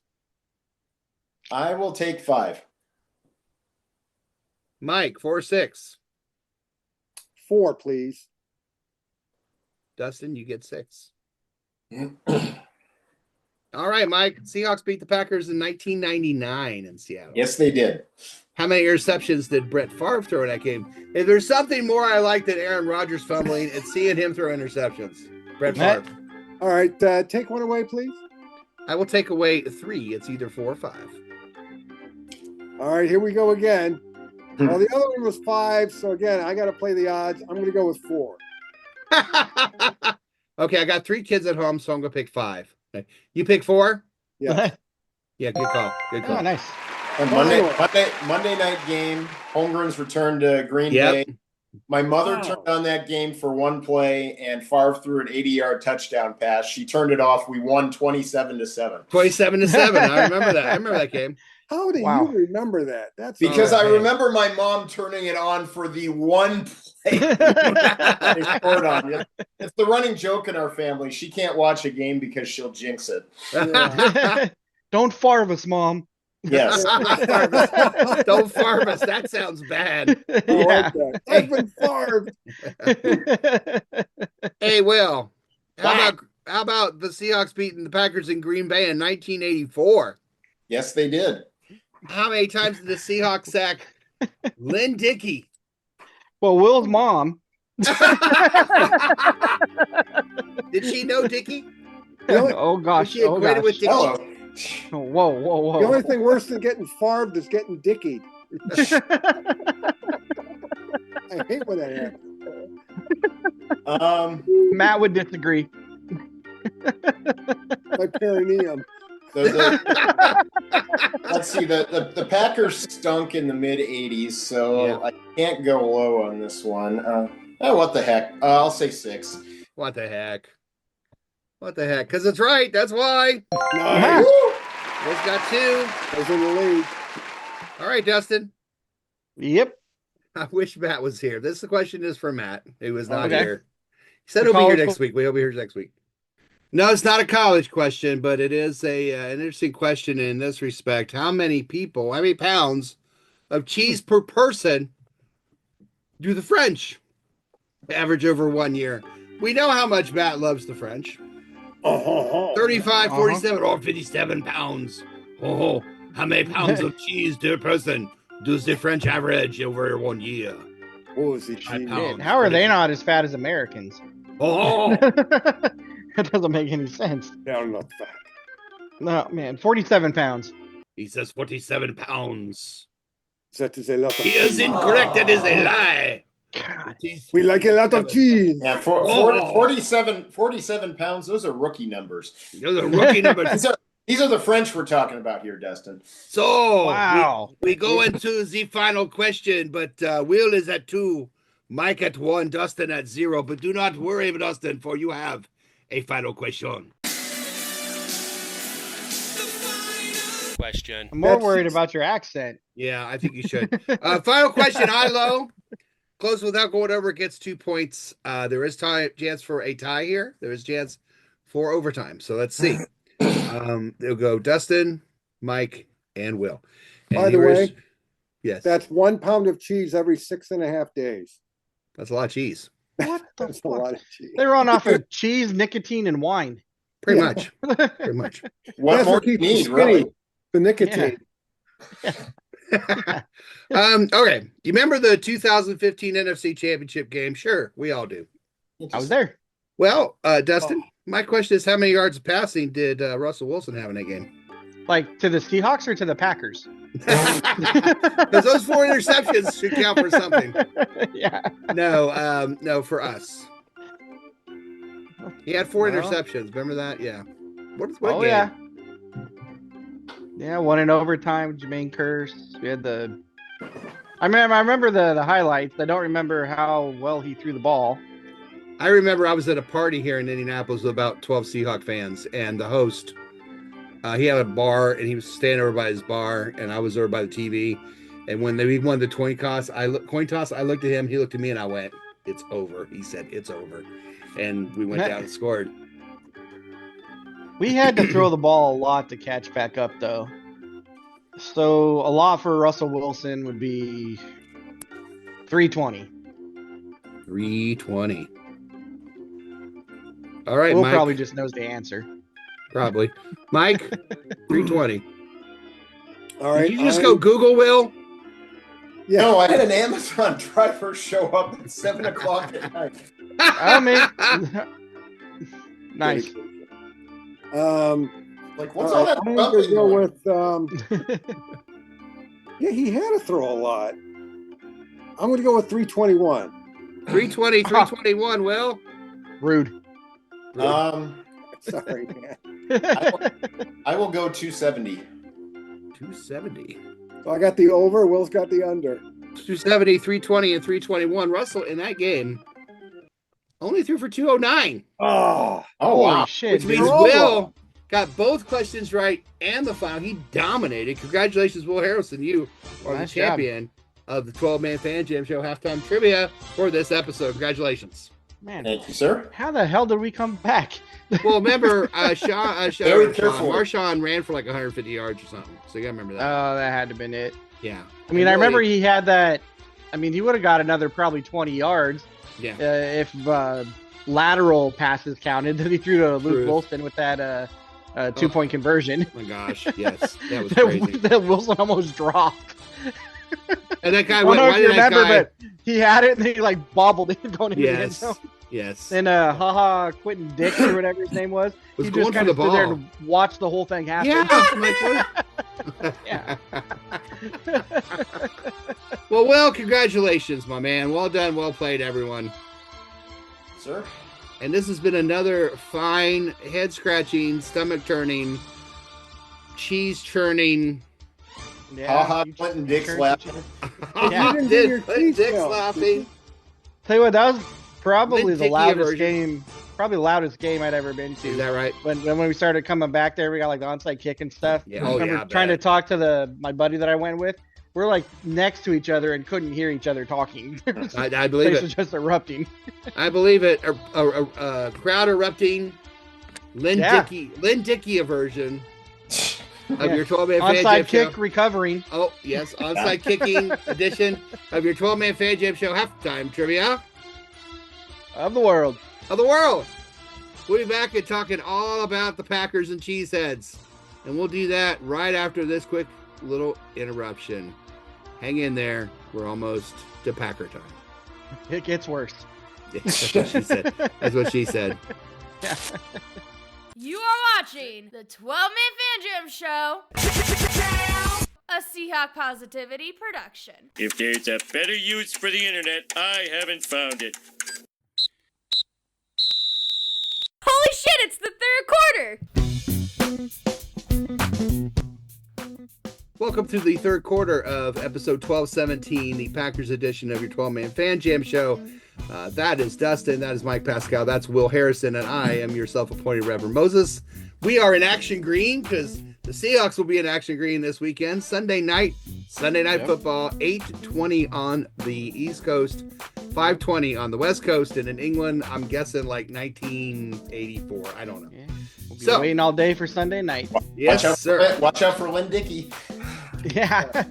I will take 5. Mike 4 or 6. 4, please. Dustin, you get 6. All right, Mike. Seahawks beat the Packers in 1999 in Seattle. Yes, they did. How many interceptions did Brett Favre throw in that game? If there's something more I like than Aaron Rodgers fumbling, it's seeing him throw interceptions. Brett Favre. All right, take one away, please. I will take away 3. It's either 4 or 5. All right, here we go again. Well, the other one was 5, so again, I got to play the odds. I'm going to go with 4. Okay, I got 3 kids at home, so I'm going to pick 5. Okay. You pick 4? Yeah. Yeah, good call. Good call. Oh, nice. And Monday night game, Holmgren's returned to Green Bay. My mother turned on that game for one play, and Favre threw an 80-yard touchdown pass. She turned it off. We won 27-7. 27-7. I remember that. I remember that game. How do you remember that? That's because I remember my mom turning it on for the one play they scored on. It's the running joke in our family. She can't watch a game because she'll jinx it. Yeah. Don't farve us, Mom. Yes. Don't farve us. That sounds bad. I like that. I've been farved. Hey, Will, how about the Seahawks beating the Packers in Green Bay in 1984? Yes, they did. How many times did the Seahawks sack Lynn Dickey? Well, Will's mom. Did she know Dickey? Oh, gosh. Was she acquainted with Dickey? Hello. Oh, whoa. The only thing worse than getting farved is getting dickied. I hate when that happens. Matt would disagree. My perineum. Let's see. The Packers stunk in the mid '80s, so I can't go low on this one. What the heck? I'll say 6. What the heck? Because it's right. That's why. Nice. Will's got 2. I was in the lead. All right, Dustin. Yep. I wish Matt was here. This question is for Matt, who was not Okay. here. He said he'll be here next week. We'll be here next week. No, it's not a college question, but it is an interesting question in this respect. How many pounds of cheese per person do the French average over 1 year? We know how much Matt loves the French. 35, 47, or 57 pounds. Oh, how many pounds of cheese per person does the French average over 1 year? What was it? How are they not as fat as Americans? Oh, That doesn't make any sense. Down not fat. No, man. 47 pounds. he says 47 pounds. That is a lot of He is incorrect. That is a lie. God. We like a lot of cheese. Yeah, 47 pounds. Those are rookie numbers. Those are rookie numbers. These are the French we're talking about here, Dustin. So, Wow. we go into the final question, but Will is at 2, Mike at 1, Dustin at 0. But do not worry, Dustin, for you have a final question. I'm more worried about your accent. Yeah, I think you should. Final question, high low. Close without going over gets 2 points. There is chance for a tie here. There is chance for overtime. So let's see. They'll go Dustin, Mike, and Will. And By the way, yes, that's 1 pound of cheese every 6.5 days. that's a lot of cheese. What the That's a lot of cheese. They run off of cheese, nicotine, and wine. Pretty much. Pretty much. What That's more what do you keeps you need, skinny. really? The nicotine. Okay. You remember the 2015 NFC Championship game? Sure, we all do. I was there. Well, Dustin, my question is, how many yards of passing did Russell Wilson have in that game? Like to the Seahawks or to the Packers? Because those 4 interceptions should count for something. Yeah. No, for us. He had 4 interceptions. Remember that? Yeah. What game? Yeah. Yeah, one in overtime, Jermaine Kearse. We had I remember the highlights. I don't remember how well he threw the ball. I remember I was at a party here in Indianapolis with about 12 Seahawk fans, and the host, he had a bar, and he was standing over by his bar, and I was over by the TV. And when we won the coin toss, I looked at him, he looked at me, and I went, "It's over." He said, "It's over," and we went down and scored. We had to throw the ball a lot to catch back up, though. So a lot for Russell Wilson would be 320. 320. All right, Will Mike. probably just knows the answer. Probably. Mike, 320. All right. Did you just go Google, Will? Yeah. No, I had an Amazon driver show up at 7 o'clock at night. I mean, nice. Like, what's all that? I'm going to go with. Yeah, he had to throw a lot. I'm going to go with 321. 320, 321, Will. Rude. Sorry, man. I will go 270. 270. So I got the over. Will's got the under. 270, 320, and 321. Russell in that game only threw for 209. Oh, wow. Shit. Which means Will got both questions right and the final. He dominated. Congratulations, Will Harrison. You are Nice the champion of the 12-Man Fan Jam Show halftime trivia for this episode. Congratulations. Man, Thank you, sir. how the hell did we come back? Well, remember, Marshawn ran for like 150 yards or something. So you got to remember that. Oh, that had to have been it. Yeah. I mean, I remember he had that. I mean, he would have got another probably 20 yards Yeah. if lateral passes counted that he threw to Luke Wilson with that 2-point conversion. Oh my gosh, yes. That was crazy. that Wilson almost dropped. And that guy I don't know went, if you remember, but he had it and he like bobbled it going into the end zone. Yes. And Quentin Dix or whatever his name was, he going just for kind the of stood there ball. and watched the whole thing happen. Yeah. Yeah. Well, congratulations, my man. Well done, well played, everyone. Sir? And this has been another fine, head-scratching, stomach-turning, cheese-churning. Clinton Dix laughing. Yeah. You didn't do your Clinton Dix details. laughing. Tell you what, that was probably Lynn the Dickey loudest version. game. Probably the loudest game I'd ever been to. Is that right? When we started coming back there, we got like the onside kick and stuff. Yeah. I remember trying to talk to my buddy that I went with. We're like next to each other and couldn't hear each other talking. I believe it. Was just erupting. I believe it. Crowd erupting. Lynn Dickey version of your 12-man fan jam Onside kick show. recovering. Oh, yes. Onside kicking edition of your 12-man fan jam show halftime trivia Of the world. We'll be back and talking all about the Packers and Cheeseheads. And we'll do that right after this quick little interruption. Hang in there. We're almost to Packer time. It gets worse. Yeah, that's what she said. That's what she said. You are watching the 12-Man Fan Jam Show, a Seahawk Positivity production. If there's a better use for the internet, I haven't found it. Holy shit, it's the third quarter! Welcome to the third quarter of episode 1217, the Packers edition of your 12-Man Fan Jam Show. That is Dustin, that is Mike Pascale, that's Will Harrison, and I am your self-appointed Reverend Moses. We are in Action Green because the Seahawks will be in Action Green this weekend. Sunday night football, 8:20 on the East Coast, 5:20 on the West Coast, and in England, I'm guessing like 1984. I don't know. Yeah. We'll be waiting all day for Sunday night. Yes, sir. Watch out for Lynn Dickey. Yeah.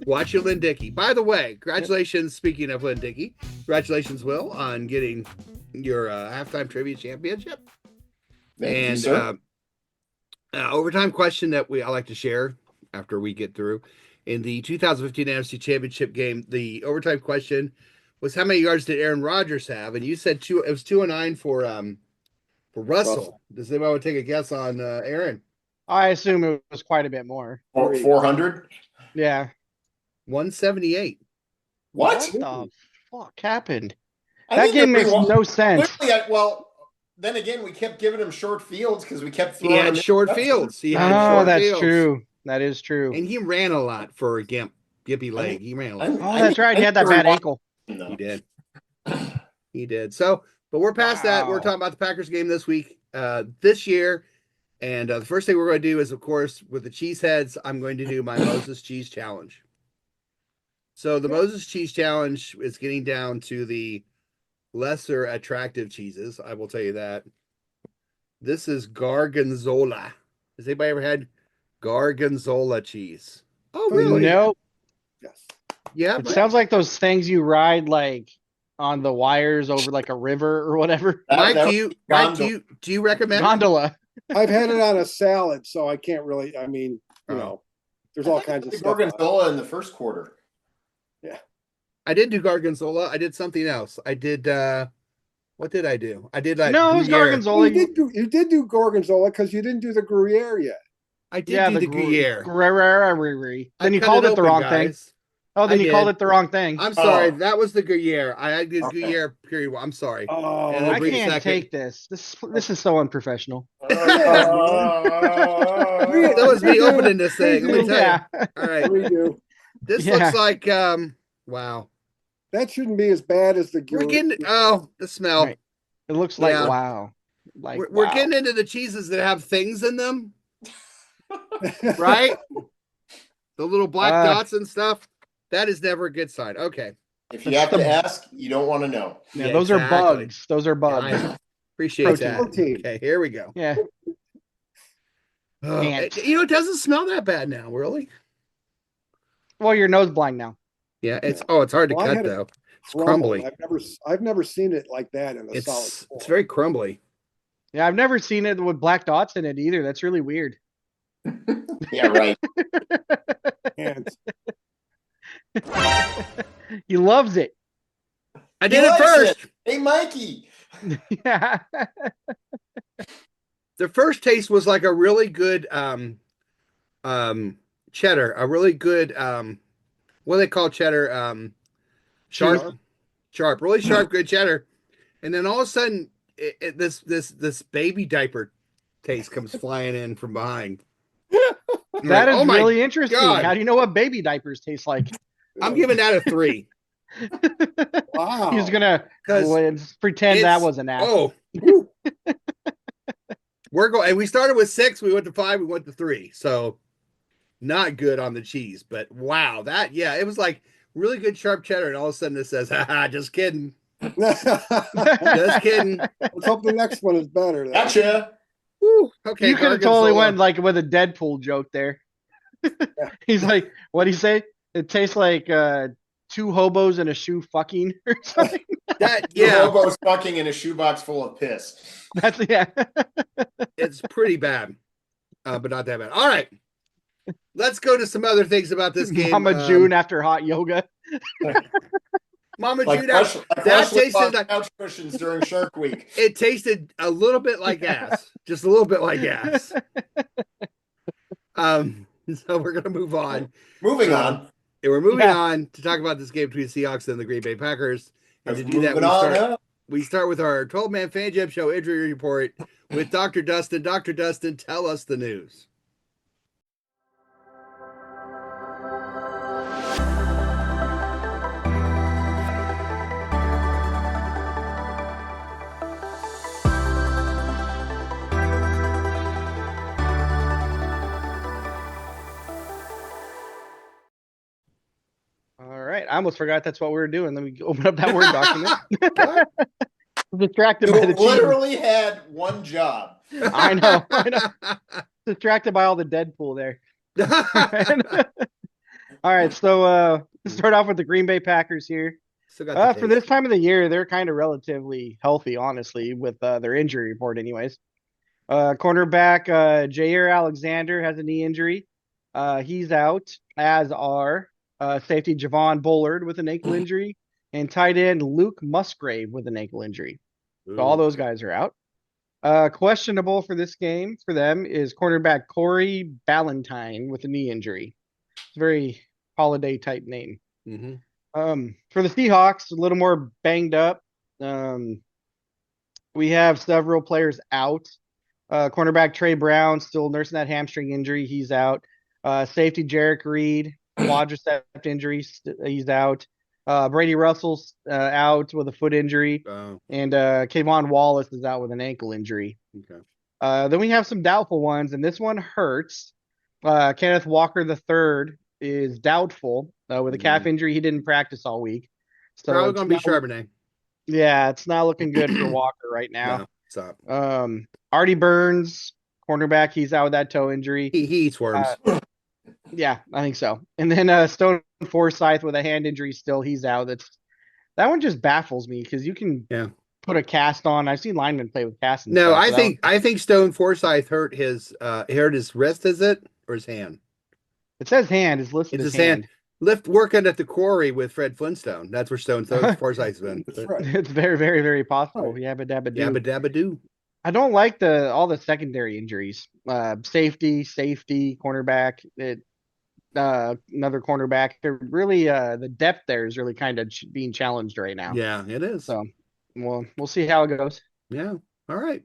Watch your Lynn Dickey. By the way, congratulations, speaking of Lynn Dickey, congratulations, Will, on getting your halftime trivia championship. Thank you, sir. Overtime question that I like to share after we get through. In the 2015 NFC Championship game, the overtime question was how many yards did Aaron Rodgers have? And you said two. It was 209 for Russell. Does anybody want to take a guess on Aaron? I assume it was quite a bit more. 400. Yeah. 178. What the fuck happened? That game makes no sense. Well, then again, we kept giving him short fields because we kept throwing him short fields. That's true. That is true. And he ran a lot for a gimpy leg. He ran a lot. That's right. He had that bad ankle. No. He did. He did. So, but we're past that. We're talking about the Packers game this week, this year. And the first thing we're going to do is, of course, with the Cheeseheads, I'm going to do my Moses Cheese Challenge. So the Moses Cheese Challenge is getting down to the lesser attractive cheeses. I will tell you that. This is Gorgonzola. Has anybody ever had Gorgonzola cheese? Oh, really? No. Yes. Yeah. It sounds like those things you ride like on the wires over like a river or whatever. Mike, do you recommend gondola? I've had it on a salad, so I can't really. I mean, you know, there's all kinds of stuff. Gorgonzola in the first quarter. Yeah. I didn't do Gorgonzola. I did something else. I did. What did I do? I did like. No, it was Gorgonzola. You did do Gorgonzola because you didn't do the Gruyere yet. I did do the Gruyere. Then you called it the wrong thing. Oh, then you called it the wrong thing. I'm sorry. That was the Gruyere. I did Gruyere period. I'm sorry. Oh, I can't take this. This is so unprofessional. That was me opening this thing. Let me tell you. All right. Redo. This looks like wow. That shouldn't be as bad as the We're getting the smell. Right. It looks like wow. Like we're getting into the cheeses that have things in them. Right? The little black dots and stuff. That is never a good sign. Okay. If you have to ask, you don't want to know. Yeah, those are bugs. Those are bugs. I appreciate that. Okay, here we go. Yeah. It doesn't smell that bad now, really. Well, your nose blind now. Yeah, it's hard to cut though. It's crumbly. I've never seen it like that in a solid form. It's very crumbly. Yeah, I've never seen it with black dots in it either. That's really weird. Yeah, right. He loves it. I did it first. Hey, Mikey. Yeah. The first taste was like a really good cheddar, a really good what do they call cheddar? Sharp, really sharp, good cheddar. And then all of a sudden, this baby diaper taste comes flying in from behind. That is really interesting. God. How do you know what baby diapers taste like? I'm giving that a 3. Wow. He's gonna pretend that was an ass. Oh. We're going, and we started with 6, we went to 5, we went to 3. So not good on the cheese, but wow, it was like really good sharp cheddar, and all of a sudden it says, haha, just kidding. Just kidding. Let's hope the next one is better. Gotcha. Woo. Okay. You could have totally went like with a Deadpool joke there. He's like, what'd he say? It tastes like 2 hobos in a shoe fucking or something. Two hobos fucking in a shoebox full of piss. It's pretty bad, but not that bad. All right, let's go to some other things about this game. Mama June after hot yoga. Mama like June, that tasted like couch cushions during Shark Week. It tasted a little bit like ass, just a little bit like ass. So we're gonna move on. Moving on. And we're moving on to talk about this game between the Seahawks and the Green Bay Packers. And to do that, we start with our 12-man Fan Jam Show injury report with Dr. Dustin. Dr. Dustin, tell us the news. All right. I almost forgot that's what we were doing. Let me open up that Word document. Distracted by the literally had one job. I know. Distracted by all the Deadpool there. All right. So let's start off with the Green Bay Packers here. For this time of the year, they're kind of relatively healthy, honestly, with their injury report anyways. Cornerback Jair Alexander has a knee injury. He's out, as are safety Javon Bullard with an ankle injury and tight end Luke Musgrave with an ankle injury. So all those guys are out. Questionable for this game for them is cornerback Corey Ballantyne with a knee injury. It's a very holiday type name. Mm-hmm. For the Seahawks, a little more banged up. We have several players out. Cornerback Trey Brown still nursing that hamstring injury. He's out. Safety Jarek Reed, quadricep injury. He's out. Brady Russell's out with a foot injury. And Kayvon Wallace is out with an ankle injury. Okay. Then we have some doubtful ones, and this one hurts. Kenneth Walker III is doubtful with a calf injury. He didn't practice all week. So probably going to be Charbonnet. Yeah, it's not looking good for Walker right now. No, stop. Artie Burns, cornerback, he's out with that toe injury. He eats worms. Yeah, I think so. And then Stone Forsythe with a hand injury still, he's out. That one just baffles me because you can put a cast on. I've seen linemen play with casts. No, I think Stone Forsythe hurt his wrist, is it? Or his hand? It says hand. It's listed as his hand. Working at the quarry with Fred Flintstone. That's where Stone Forsythe's been. Right. It's very, very, very possible. Yabba dabba doo. Yabba dabba doo. I don't like all the secondary injuries. Safety, cornerback, another cornerback. They're really the depth there is really kind of being challenged right now. Yeah, it is. So, we'll see how it goes. Yeah. All right.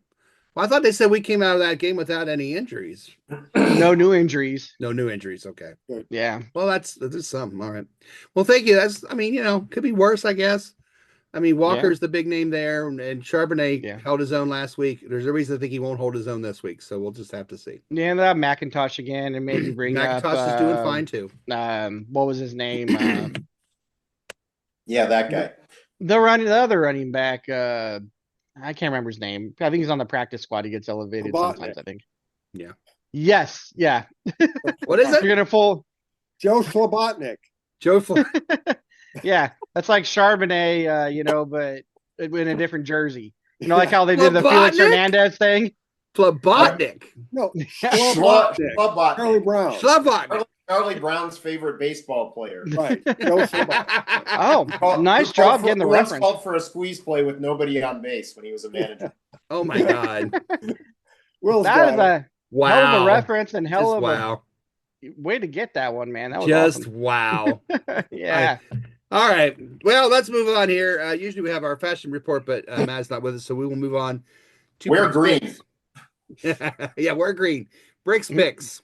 Well, I thought they said we came out of that game without any injuries. No new injuries. No new injuries. Okay. Good. Yeah. Well, that's something. All right. Well, thank you. Could be worse, I guess. I mean, Walker's the big name there, and Charbonnet held his own last week. There's a reason I think he won't hold his own this week, so we'll just have to see. Yeah, and McIntosh again, and maybe bring McIntosh is doing fine too. What was his name? Yeah, that guy. The other running back. I can't remember his name. I think he's on the practice squad. He gets elevated sometimes, I think. Yeah. Yes. Yeah. What is it? You're gonna pull Joe Slobotnik. Yeah, that's like Charbonnet, but in a different jersey. Like how they did the Felix Hernandez thing. Slobotnik. No, Slobotnik. Charlie Brown. Slobotnik. Charlie Brown's favorite baseball player. Right. Joe Slobotnik. Oh, nice job getting the reference. Called for a squeeze play with nobody on base when he was a manager. Oh my God. That is a hell of a reference and hell of a way to get that one, man. That was just awesome. Wow. Yeah. All right. Well, let's move on here. Usually we have our fashion report, but Matt's not with us, so we will move on to wear green. Yeah, wear green. Bricks picks.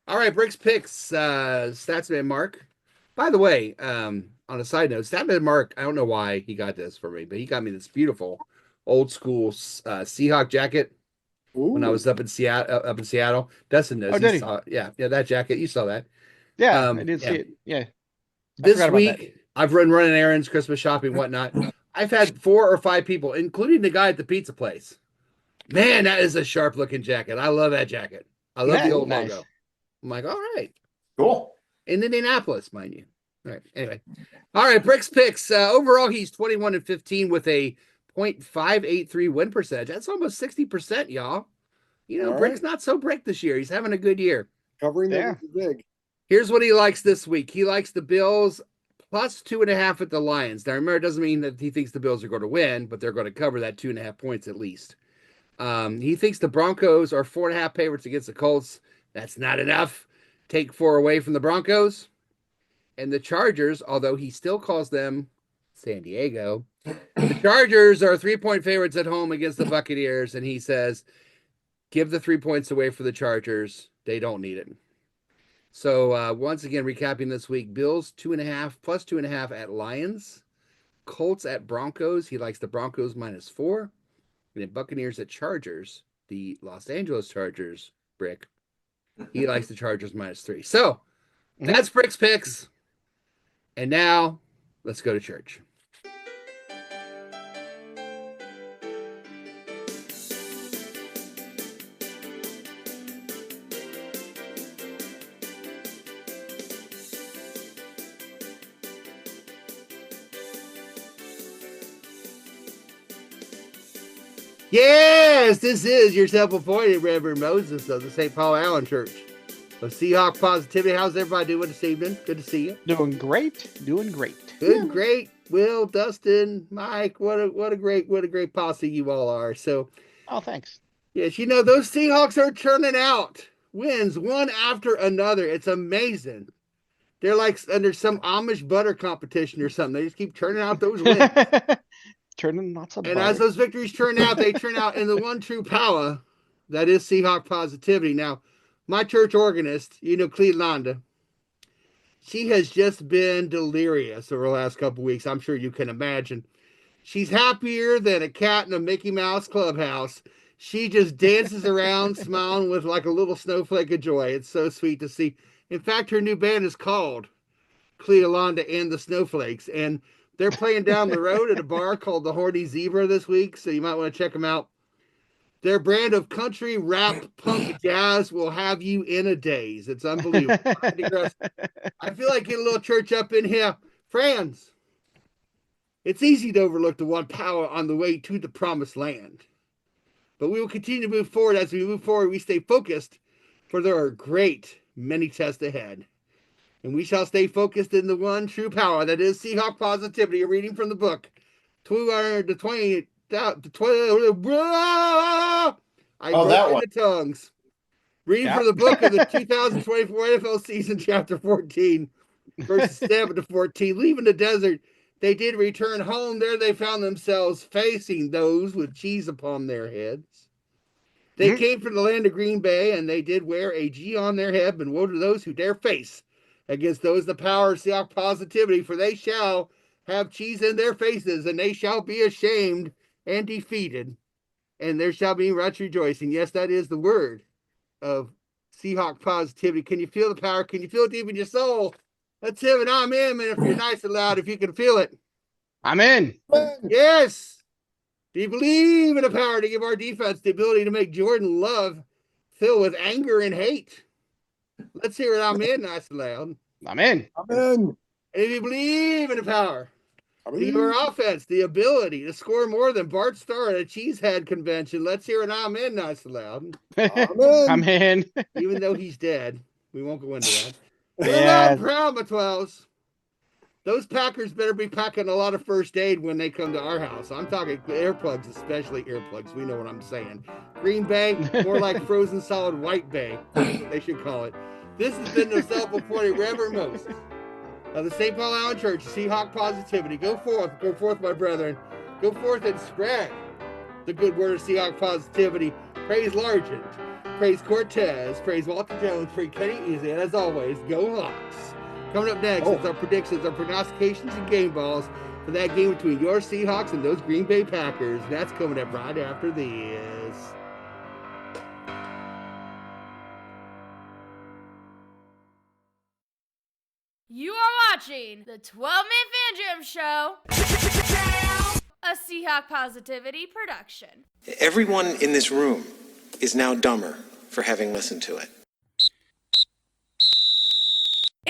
All right, Bricks picks, Statsman Mark. By the way, on a side note, Statsman Mark, I don't know why he got this for me, but he got me this beautiful old school Seahawk jacket. Ooh. When I was up in Seattle. Dustin knows. Yeah, that jacket. You saw that. Yeah, I did see it. Yeah. This week, I've run running errands, Christmas shopping, whatnot. I've had 4 or 5 people, including the guy at the pizza place. Man, that is a sharp looking jacket. I love that jacket. I love the old logo. I'm like, all right. Cool. In Indianapolis, mind you. All right. Anyway. All right. Bricks picks. Overall, he's 21-15 with a .583 win percentage. That's almost 60%, y'all. Brick's not so brick this year. He's having a good year. Covering the big. Here's what he likes this week. He likes the Bills plus 2.5 at the Lions. Now, remember, it doesn't mean that he thinks the Bills are going to win, but they're going to cover that 2.5 points at least. He thinks the Broncos are 4.5 favorites against the Colts. That's not enough. Take 4 away from the Broncos. And the Chargers, although he still calls them San Diego, the Chargers are 3-point favorites at home against the Buccaneers. And he says, give the 3 points away for the Chargers. They don't need it. So once again, recapping this week, Bills 2.5 plus 2.5 at Lions. Colts at Broncos. He likes the Broncos -4. And then Buccaneers at Chargers. The Los Angeles Chargers, Brick. He likes the Chargers -3. So that's Brick's picks. And now let's go to church. Yes, this is your self-appointed Reverend Moses of the St. Paul Allen Church of Seahawk Positivity. How's everybody doing this evening? Good to see you. Doing great. Doing great. Good, great. Will, Dustin, Mike, what a great posse you all are. So, oh, thanks. Yes, those Seahawks are churning out wins one after another. It's amazing. They're like under some Amish butter competition or something. They just keep turning out those wins. Turning lots of and butter. As those victories turn out, they turn out in the one true power that is Seahawk Positivity. Now, my church organist, Cleelanda, she has just been delirious over the last couple of weeks. I'm sure you can imagine. She's happier than a cat in a Mickey Mouse clubhouse. She just dances around, smiling with like a little snowflake of joy. It's so sweet to see. In fact, her new band is called Cleolanda and the Snowflakes, and they're playing down the road at a bar called the Horny Zebra this week, so you might want to check them out. Their brand of country, rap, punk, jazz will have you in a daze. It's unbelievable. I feel like getting a little church up in here. Friends, it's easy to overlook the one power on the way to the promised land. But we will continue to move forward. As we move forward, we stay focused, for there are great many tests ahead. And we shall stay focused in the one true power that is Seahawk Positivity. A reading from the book. I broke into tongues. Reading from the book of the 2024 NFL season, chapter 14, verses 7 to 14. Leaving the desert, they did return home. There they found themselves facing those with cheese upon their heads. They came from the land of Green Bay, and they did wear a G on their head, and woe to those who dare face against those the power of Seahawk Positivity, for they shall have cheese in their faces, and they shall be ashamed and defeated, and there shall be much rejoicing. Yes, that is the word of Seahawk Positivity. Can you feel the power? Can you feel it deep in your soul? Let's have an amen, and if you're nice and loud, if you can feel it. I'm in. Yes. Do you believe in the power to give our defense the ability to make Jordan Love fill with anger and hate? Let's hear it. I'm in, nice and loud. I'm in. I'm in. And if you believe in the power to give our offense the ability to score more than Bart Starr at a Cheesehead convention, let's hear it. I'm in, nice and loud. I'm in. Even though he's dead, we won't go into that. Yeah. I'm proud, my 12s. Those Packers better be packing a lot of first aid when they come to our house. I'm talking earplugs, especially earplugs. We know what I'm saying. Green Bay, more like frozen solid white bay. They should call it. This has been the self-appointed Reverend Moses of the St. Paul Allen Church, Seahawk Positivity. Go forth, my brethren. Go forth and spread the good word of Seahawk Positivity. Praise Largent. Praise Cortez. Praise Walter Jones. Praise Kenny Easy. And as always, go Hawks. Coming up next is our predictions, our prognostications, and game balls for that game between your Seahawks and those Green Bay Packers. That's coming up right after this. You are watching the 12-Man Fan Jam Show, a Seahawk Positivity production. Everyone in this room is now dumber for having listened to it.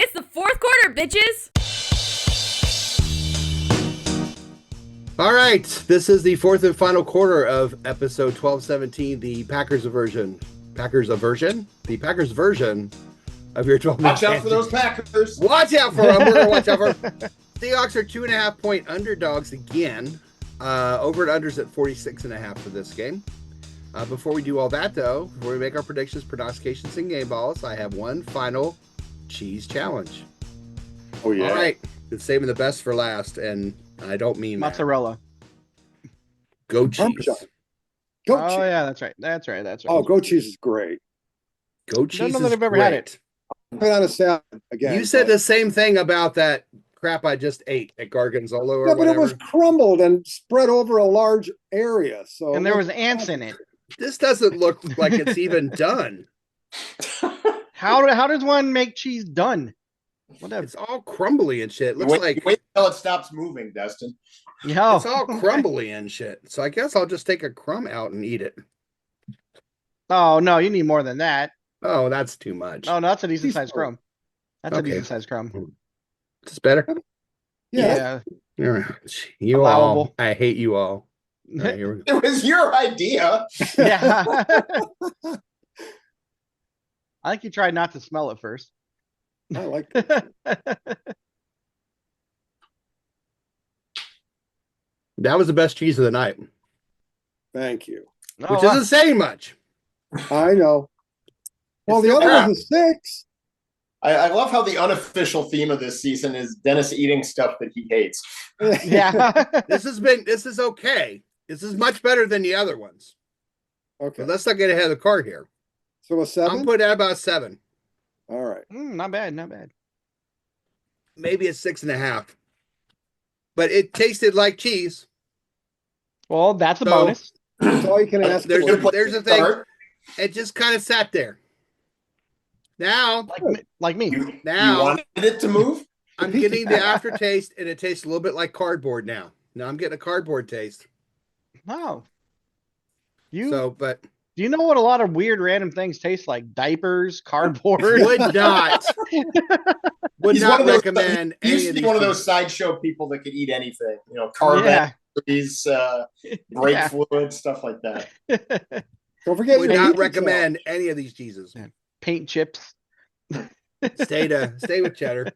It's the fourth quarter, bitches! All right, this is the fourth and final quarter of episode 1217, the Packers version. The Packers version of your 12. Watch out for those Packers. Watch out for them. We're going to watch out for them. Seahawks are 2.5-point underdogs again. Over and unders at 46.5 for this game. Before we do all that, though, before we make our predictions, prognostications, and game balls, I have one final cheese challenge. Oh, yeah. All right. It's saving the best for last, and I don't mean mozzarella. Goat cheese. Goat cheese. Yeah, that's right. Oh, goat cheese is great. Goat cheese I don't know that I've ever had it. Put it on a salad again. You said the same thing about that crap I just ate at Gargonzolo or whatever. But it was crumbled and spread over a large area. So and there was ants in it. This doesn't look like it's even done. How does one make cheese done? Whatever. It's all crumbly and shit. It looks wait until it stops moving, Dustin. Yeah, it's all crumbly and shit. So I guess I'll just take a crumb out and eat it. Oh no, you need more than that. Oh, that's too much. Oh no, that's a decent sized crumb. That's a decent sized crumb. It's better. Yeah. You allowable. all. I hate you all. All right, here we go. It was your idea. Yeah. I think you tried not to smell it first. I like that. That was the best cheese of the night. Thank you. Which isn't saying much. I know. Well, the other one's a 6. I love how the unofficial theme of this season is Dennis eating stuff that he hates. Yeah. This is okay. This is much better than the other ones. Okay. But let's not get ahead of the cart here. So a 7? I'm putting at about 7. All right. Not bad. Not bad. Maybe a 6.5. But it tasted like cheese. Well, that's a bonus. That's all you can ask. There's a thing. It just kind of sat there. Now, like me. Now, you wanted it to move? I'm getting the aftertaste, and it tastes a little bit like cardboard now. Now I'm getting a cardboard taste. Oh. But do you know what a lot of weird random things taste like? Diapers, cardboard. Would not recommend he used any of to be these one of those cheeses. sideshow people that could eat anything. Carbon, brake fluid, stuff like that. Don't forget. Would not recommend any of these cheeses. Paint chips. Stay with cheddar.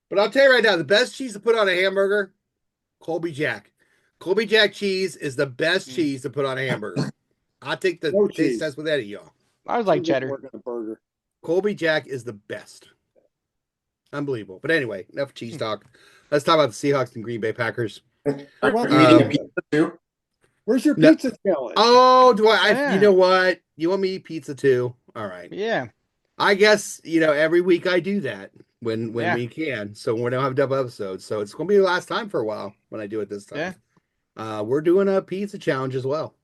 But I'll tell you right now, the best cheese to put on a hamburger, Colby Jack. Colby Jack cheese is the best cheese to put on a hamburger. I'll take the taste test with any of y'all. I was like cheddar. Burger. Colby Jack is the best. Unbelievable. But anyway, enough cheese talk. Let's talk about the Seahawks and Green Bay Packers. Where's your pizza challenge? Oh, do I? You know what? You want me to eat pizza too? All right. Yeah. I guess, every week I do that when we can. So we don't have double episodes. So it's going to be the last time for a while when I do it this time. Yeah. We're doing a pizza challenge as well.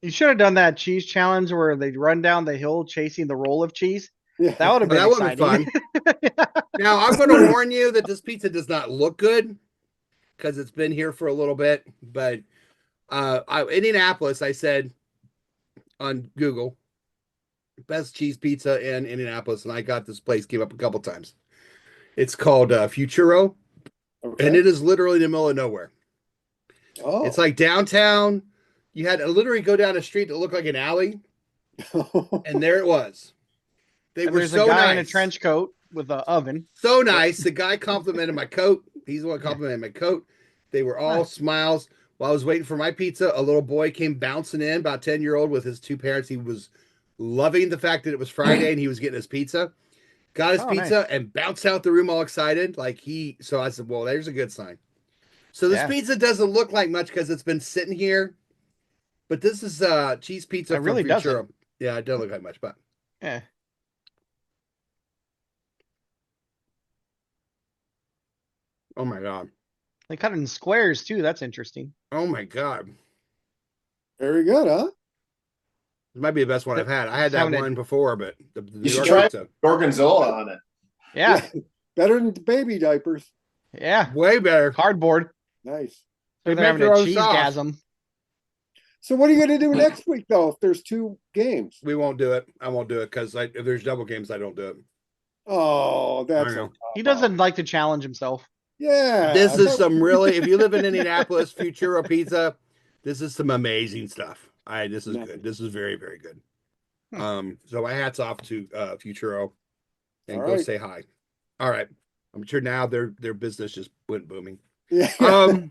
You should have done that cheese challenge where they run down the hill chasing the roll of cheese. Yeah. That would have been exciting. Fun. Now, I'm going to warn you that this pizza does not look good because it's been here for a little bit. But Indianapolis, I said on Google, best cheese pizza in Indianapolis, and I got this place, came up a couple times. It's called Futuro, and it is literally in the middle of nowhere. Oh. It's like downtown. You had to literally go down a street that looked like an alley, and there it was. There's a guy in a trench coat with an oven. So nice. The guy complimented my coat. He's the one complimented my coat. They were all smiles. While I was waiting for my pizza, a little boy came bouncing in, about 10-year-old, with his 2 parents. He was loving the fact that it was Friday and he was getting his pizza. Got his pizza and bounced out the room all excited. So I said, well, there's a good sign. So this pizza doesn't look like much because it's been sitting here. But this is cheese pizza. It really doesn't. Yeah, it doesn't look like much, but yeah. Oh my god! They cut it in squares too. That's interesting. Oh my god! Very good, huh? It might be the best one I've had. I had that one before, but the you should try gorgonzola on it. Yeah, better than the baby diapers. Yeah, way better. Cardboard. Nice. They're having a cheese-gasm. So what are you going to do next week, though, if there's 2 games? We won't do it. I won't do it because if there's double games, I don't do it. Oh, that's... He doesn't like to challenge himself. Yeah. This is some really... If you live in Indianapolis, Futuro Pizza, this is some amazing stuff. This is good. This is very, very good. So my hat's off to Futuro. And go say hi. All right. I'm sure now their business just went booming. Yeah. So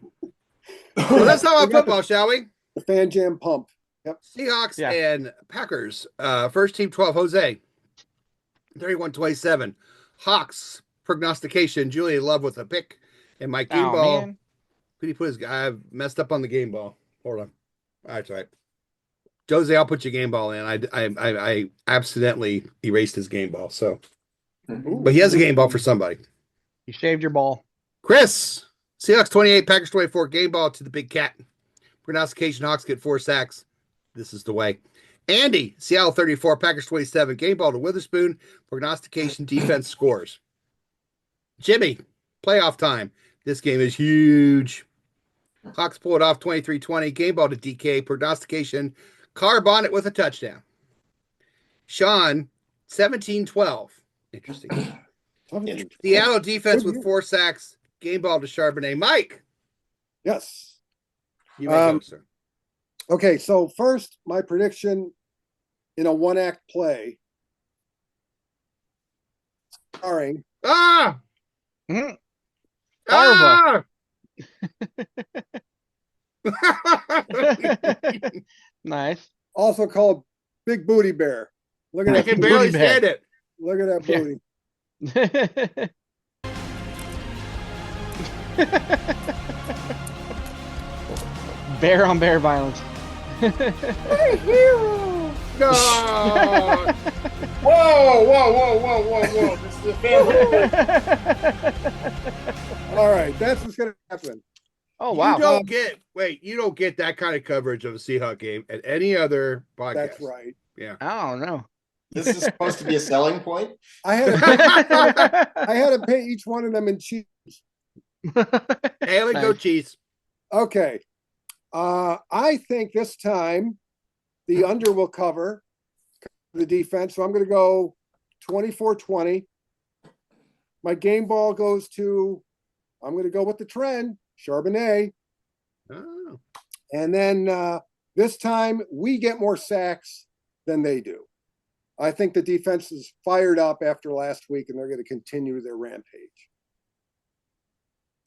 let's talk about football, shall we? The Fan Jam Pump. Yep. Seahawks and Packers. First team 12, Jose. 31-27. Hawks prognostication. Julian Love with a pick. And my game ball. Man. Could he put his guy? I messed up on the game ball. Hold on. That's right. Jose, I'll put your game ball in. I accidentally erased his game ball. So, but he has a game ball for somebody. You shaved your ball. Chris, Seahawks 28, Packers 24, game ball to the big cat. Prognostication, Hawks get 4 sacks. This is the way. Andy, Seattle 34, Packers 27, game ball to Witherspoon. Prognostication, defense scores. Jimmy, playoff time. This game is huge. Hawks pull it off 23-20, game ball to DK. Prognostication, Carr Bonnet with a touchdown. Sean, 17-12. Interesting. Seattle defense with 4 sacks, game ball to Charbonnet. Mike. Yes. You may go, sir. Okay, so first, my prediction in a one-act play. Starring. Ah! Mm-hmm. Ah! Nice. Also called Big Booty Bear. Look at I that. can barely stand it. Look at that booty. Bear on bear violence. My hero. No. Whoa. This is a family. All right, that's what's going to happen. Oh, wow. You don't get that kind of coverage of a Seahawk game at any other podcast. That's right. Yeah. I don't know. This is supposed to be a selling point. I had to pay each one of them in cheese. Hey, let's go cheese. Okay. I think this time the under will cover the defense. So I'm going to go 24-20. My game ball goes to, I'm going to go with the trend, Charbonnet. Oh. And then this time we get more sacks than they do. I think the defense is fired up after last week, and they're going to continue their rampage.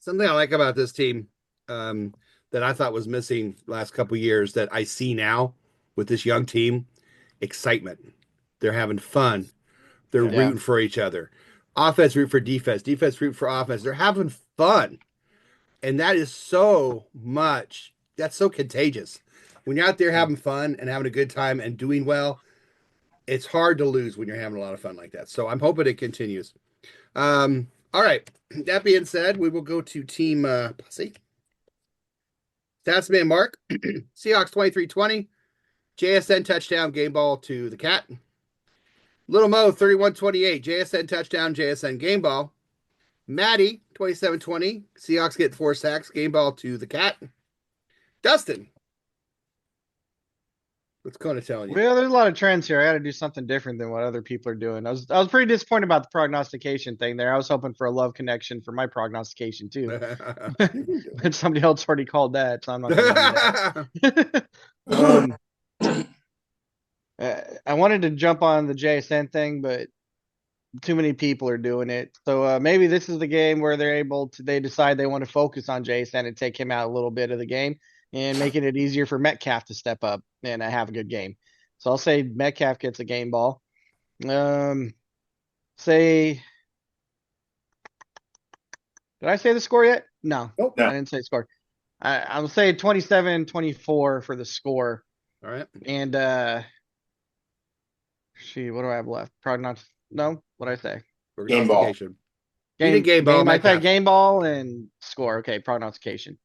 Something I like about this team that I thought was missing last couple of years that I see now with this young team, excitement. They're having fun. They're rooting for each other. Offense root for defense. Defense root for offense. They're having fun. And that is that's so contagious. When you're out there having fun and having a good time and doing well, it's hard to lose when you're having a lot of fun like that. So I'm hoping it continues. All right. That being said, we will go to Team Pussy. Statsman Mark. Seahawks 23-20. JSN touchdown, game ball to the cat. Little Mo 31-28. JSN touchdown, JSN game ball. Maddie 27-20. Seahawks get 4 sacks, game ball to the cat. Dustin. What's Kona telling you? Well, there's a lot of trends here. I got to do something different than what other people are doing. I was pretty disappointed about the prognostication thing there. I was hoping for a love connection for my prognostication too. But somebody else already called that, so I'm not gonna do that. I wanted to jump on the JSN thing, but too many people are doing it. So maybe this is the game where they decide they want to focus on JSN and take him out a little bit of the game and making it easier for Metcalf to step up and have a good game. So I'll say Metcalf gets a game ball. Did I say the score yet? No, Nope. I didn't say score. I'll say 27-24 for the score. All right. And what do I have left? No, what did I say? Game ball. Game ball. I said game ball and score. Okay, prognostication.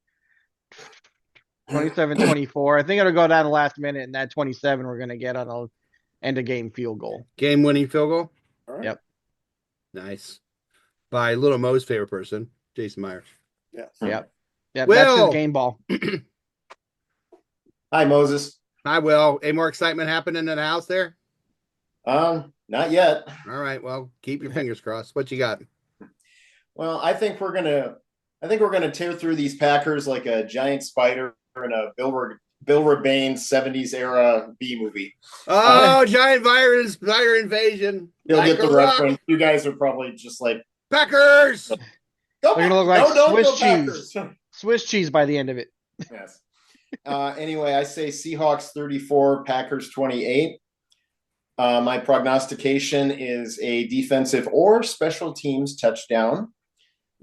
27-24. I think it'll go down the last minute, and that 27 we're going to get on an end of game field goal. Game-winning field goal? All right. Yep. Nice. By Little Mo's favorite person, Jason Myers. Yes. Yep. Yep. Will. That's his game ball. Hi, Moses. Hi, Will. Any more excitement happening in the house there? Not yet. All right. Well, keep your fingers crossed. What you got? Well, I think we're gonna tear through these Packers like a giant spider in a Bill Rebane 70s era B movie. Oh, giant virus invasion. You'll get the reference. You guys are probably just like Packers. They're gonna look like Swiss cheese. Packers. Swiss cheese by the end of it. Yes. Anyway, I say Seahawks 34, Packers 28. My prognostication is a defensive or special teams touchdown.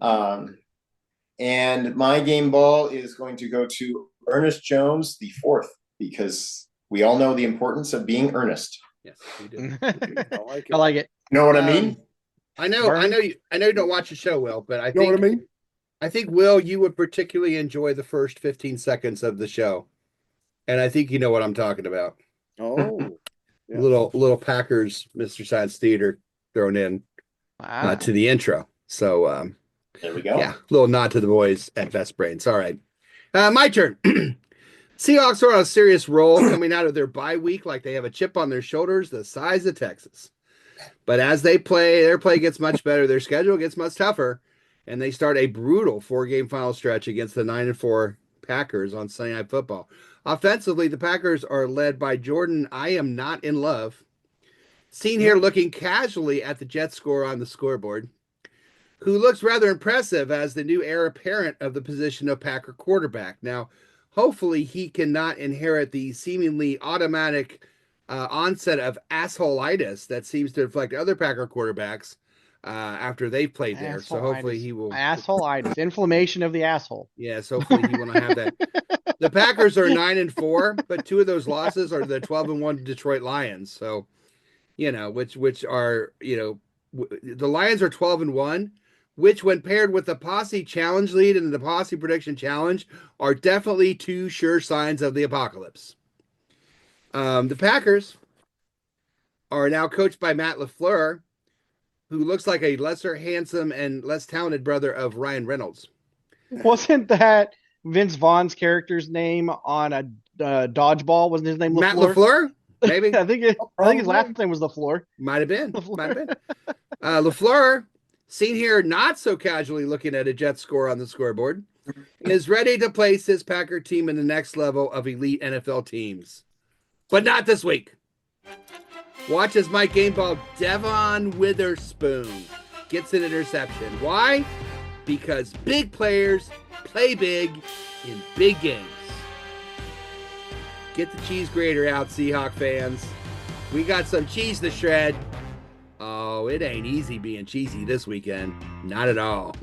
And my game ball is going to go to Ernest Jones, the 4th, because we all know the importance of being earnest. Yes, we do. I like it. Know what I mean? I know you don't watch the show, Will, but I You know think what I mean? I think, Will, you would particularly enjoy the first 15 seconds of the show. And I think you know what I'm talking about. Oh. Yeah. Little Packers, Mr. Science Theater thrown in to the intro. So there we go. Yeah, little nod to the boys at Best Brains. All right. My turn. Seahawks are on a serious roll coming out of their bye week like they have a chip on their shoulders the size of Texas. But as they play, their play gets much better. Their schedule gets much tougher. And they start a brutal 4-game final stretch against the 9-4 Packers on Sunday Night Football. Offensively, the Packers are led by Jordan I am not in love. Seen here looking casually at the Jets score on the scoreboard, who looks rather impressive as the new heir apparent of the position of Packer quarterback. Now, hopefully he cannot inherit the seemingly automatic onset of assholeitis that seems to afflict other Packer quarterbacks after they've played there. So hopefully he will. Assholeitis, inflammation of the asshole. Yes, hopefully he will not have that. The Packers are 9-4, but 2 of those losses are the 12-1 Detroit Lions. So, which are, the Lions are 12-1, which when paired with the Posse Challenge lead and the Posse Prediction Challenge are definitely 2 sure signs of the apocalypse. The Packers are now coached by Matt LaFleur, who looks like a lesser handsome and less talented brother of Ryan Reynolds. Wasn't that Vince Vaughn's character's name on a dodgeball? Wasn't his name LaFleur? Matt LaFleur? Maybe. I think his last name was LaFleur. Might have been. LaFleur, seen here not so casually looking at a Jets score on the scoreboard, is ready to place his Packer team in the next level of elite NFL teams. But not this week. Watch as my game ball Devon Witherspoon gets an interception. Why? Because big players play big in big games. Get the cheese grater out, Seahawk fans. We got some cheese to shred. Oh, it ain't easy being cheesy this weekend. Not at all.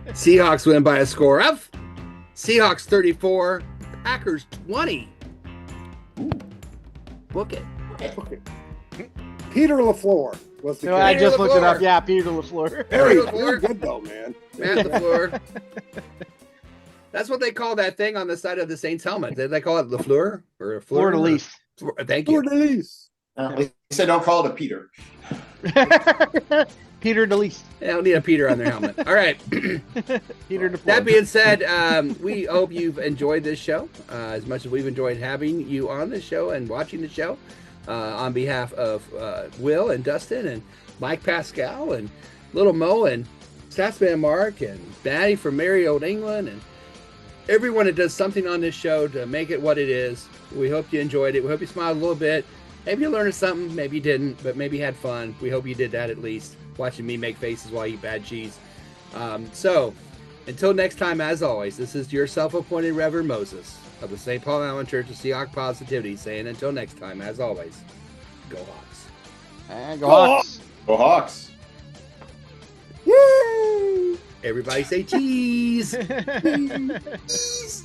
Seahawks win by a score of Seahawks 34, Packers 20. Ooh. Book it. Peter LaFleur was the I just looked it up. Yeah, Peter LaFleur. Very good though, man. Matt LaFleur. That's what they call that thing on the side of the Saints helmet. Did they call it LaFleur or Fleur de Lis? Thank you. Fleur de Lis. They said don't call it a Peter. Peter de Lis. They don't need a Peter on their helmet. All right. Peter de That being said, we hope you've enjoyed this show as much as we've enjoyed having you on the show and watching the show. On behalf of Will and Dustin and Mike Pascale and Little Mo and Statsman Mark and Batty from Merry Old England and everyone that does something on this show to make it what it is. We hope you enjoyed it. We hope you smiled a little bit. Maybe you learned something, maybe you didn't, but maybe you had fun. We hope you did that at least, watching me make faces while I eat bad cheese. So, until next time, as always, this is your self-appointed Reverend Moses of the St. Paul Allen Church of Seahawk Positivity saying until next time, as always, go Hawks. Go Hawks. Go Hawks. Woo! Everybody say cheese. Cheese.